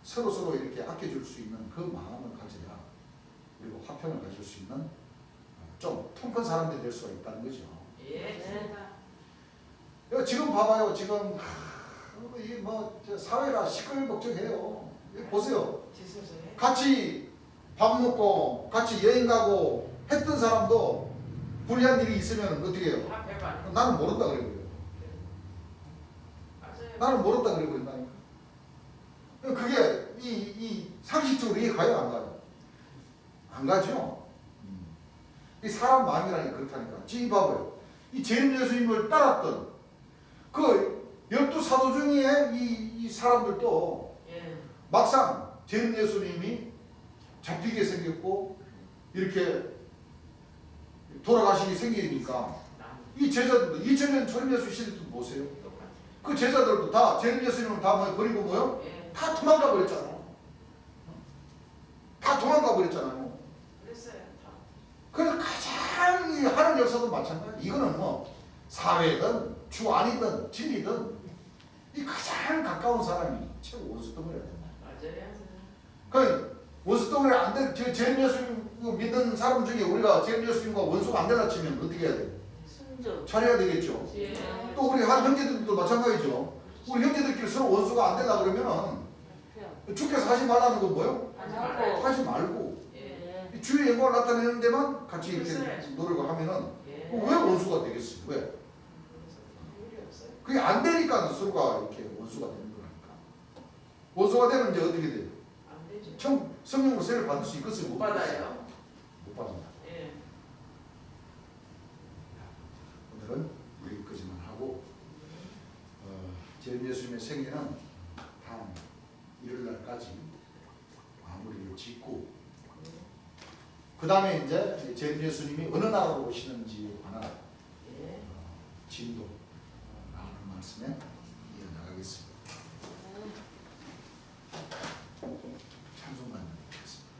서로 이렇게 아껴줄 수 있는 그 마음을 가져야 그리고 화평을 가질 수 있는 좀 통 큰 사람들이 될 수가 있다는 거죠. 예. 그렇습니다. 지금 봐봐요. 지금 이뭐 사회가 시끌벅적해요. 보세요. 뒤서서 해. 같이 밥 먹고 같이 여행 가고 했던 사람도 불리한 일이 있으면 어떻게 해요? 다 배반. 나는 모른다 그래요. 맞아요. 나는 모른다 그래 버린다니까. 그게 이 상식적으로 이해 가요, 안 가요? 안 가죠. 이 사람 마음이라는 게 그렇다니까. 지금 봐봐요. 이 재림 예수님을 따랐던 그 12사도 중에 이 사람들도 예. 막상 재림 예수님이 잡히게 생겼고 이렇게 돌아가시게 생기니까 남. 이 제자들도 2000년 전임 예수 시대도 보세요. 똑같아. 그 제자들도 다 재림 예수님을 다 버리고 뭐요? 예. 다 도망가 버렸잖아요. 다 도망가 버렸잖아요. 그랬어요. 다. 그래서 가장 이 하나님 역사도 마찬가지. 이거는 뭐 사회든 주안이든 진리든 이 가장 가까운 사람이 최고 원수덩어리가 된다. 맞아요. 그 원수덩어리 안 될, 제일 예수님 믿는 사람 중에 우리가 제일 예수님과 원수가 안 되나 치면 어떻게 해야 돼? 순종. 잘해야 되겠죠. 예. 또 우리 한 형제들도 마찬가지죠. 우리 형제들끼리 서로 원수가 안 되려 그러면은 주께서 하지 말라는 건 뭐요? 하지 말고. 하지 말고 예. 네. 주의 영광을 나타내는 데만 같이 이렇게 있어야지. 노력을 하면은 예. 왜 원수가 되겠어? 왜? 일이 없어요. 그게 안 되니까 서로가 이렇게 원수가 되는 거니까. 원수가 되면 이제 어떻게 돼요? 안 되죠. 성령으로 세를 받을 수 있겠어요? 못 받아요. 못 받는다. 예. 오늘은 여기까지만 하고 제일 예수님의 생애는 다음 일요일날까지 마무리를 짓고 그 다음에 이제 제일 예수님이 어느 나라로 오시는지에 관한 예. 진도 나오는 말씀에 이어나가겠습니다. 찬송가 드리겠습니다.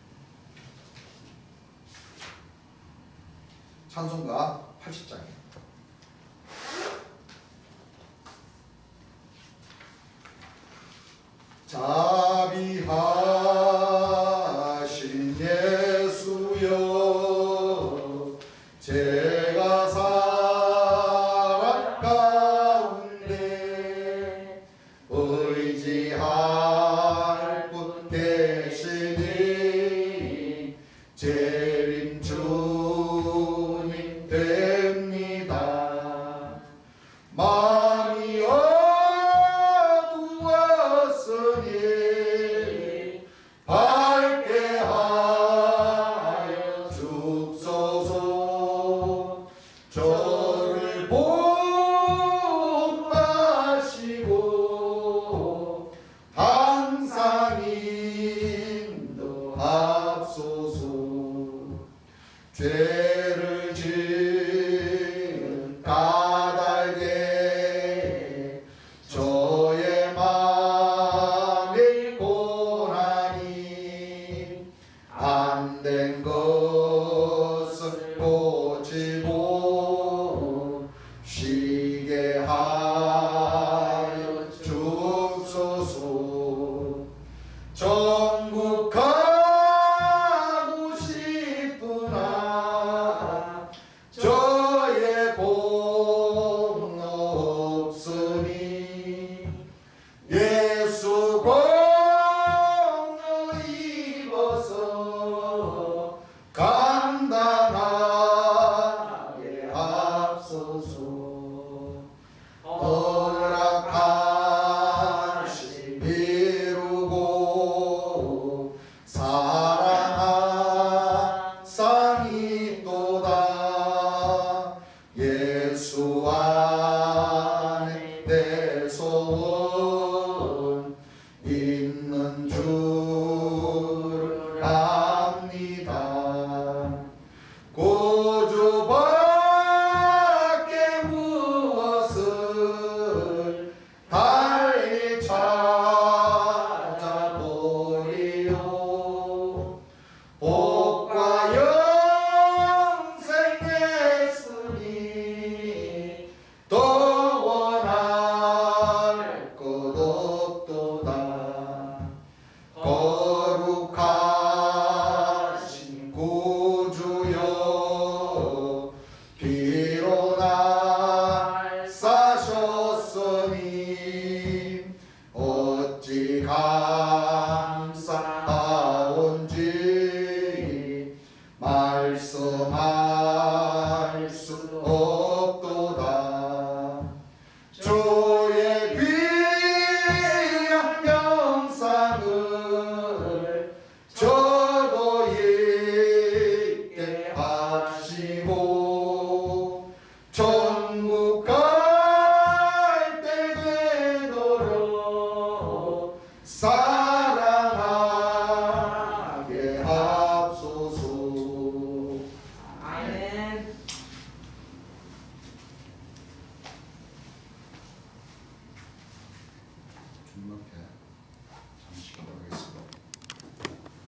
찬송가 80장입니다. 자비하신 예수여 제가 사랑 가운데 의지할 분 계시니 재림 주님 됩니다. 마음이 어두웠으니 밝게 하여 주소서.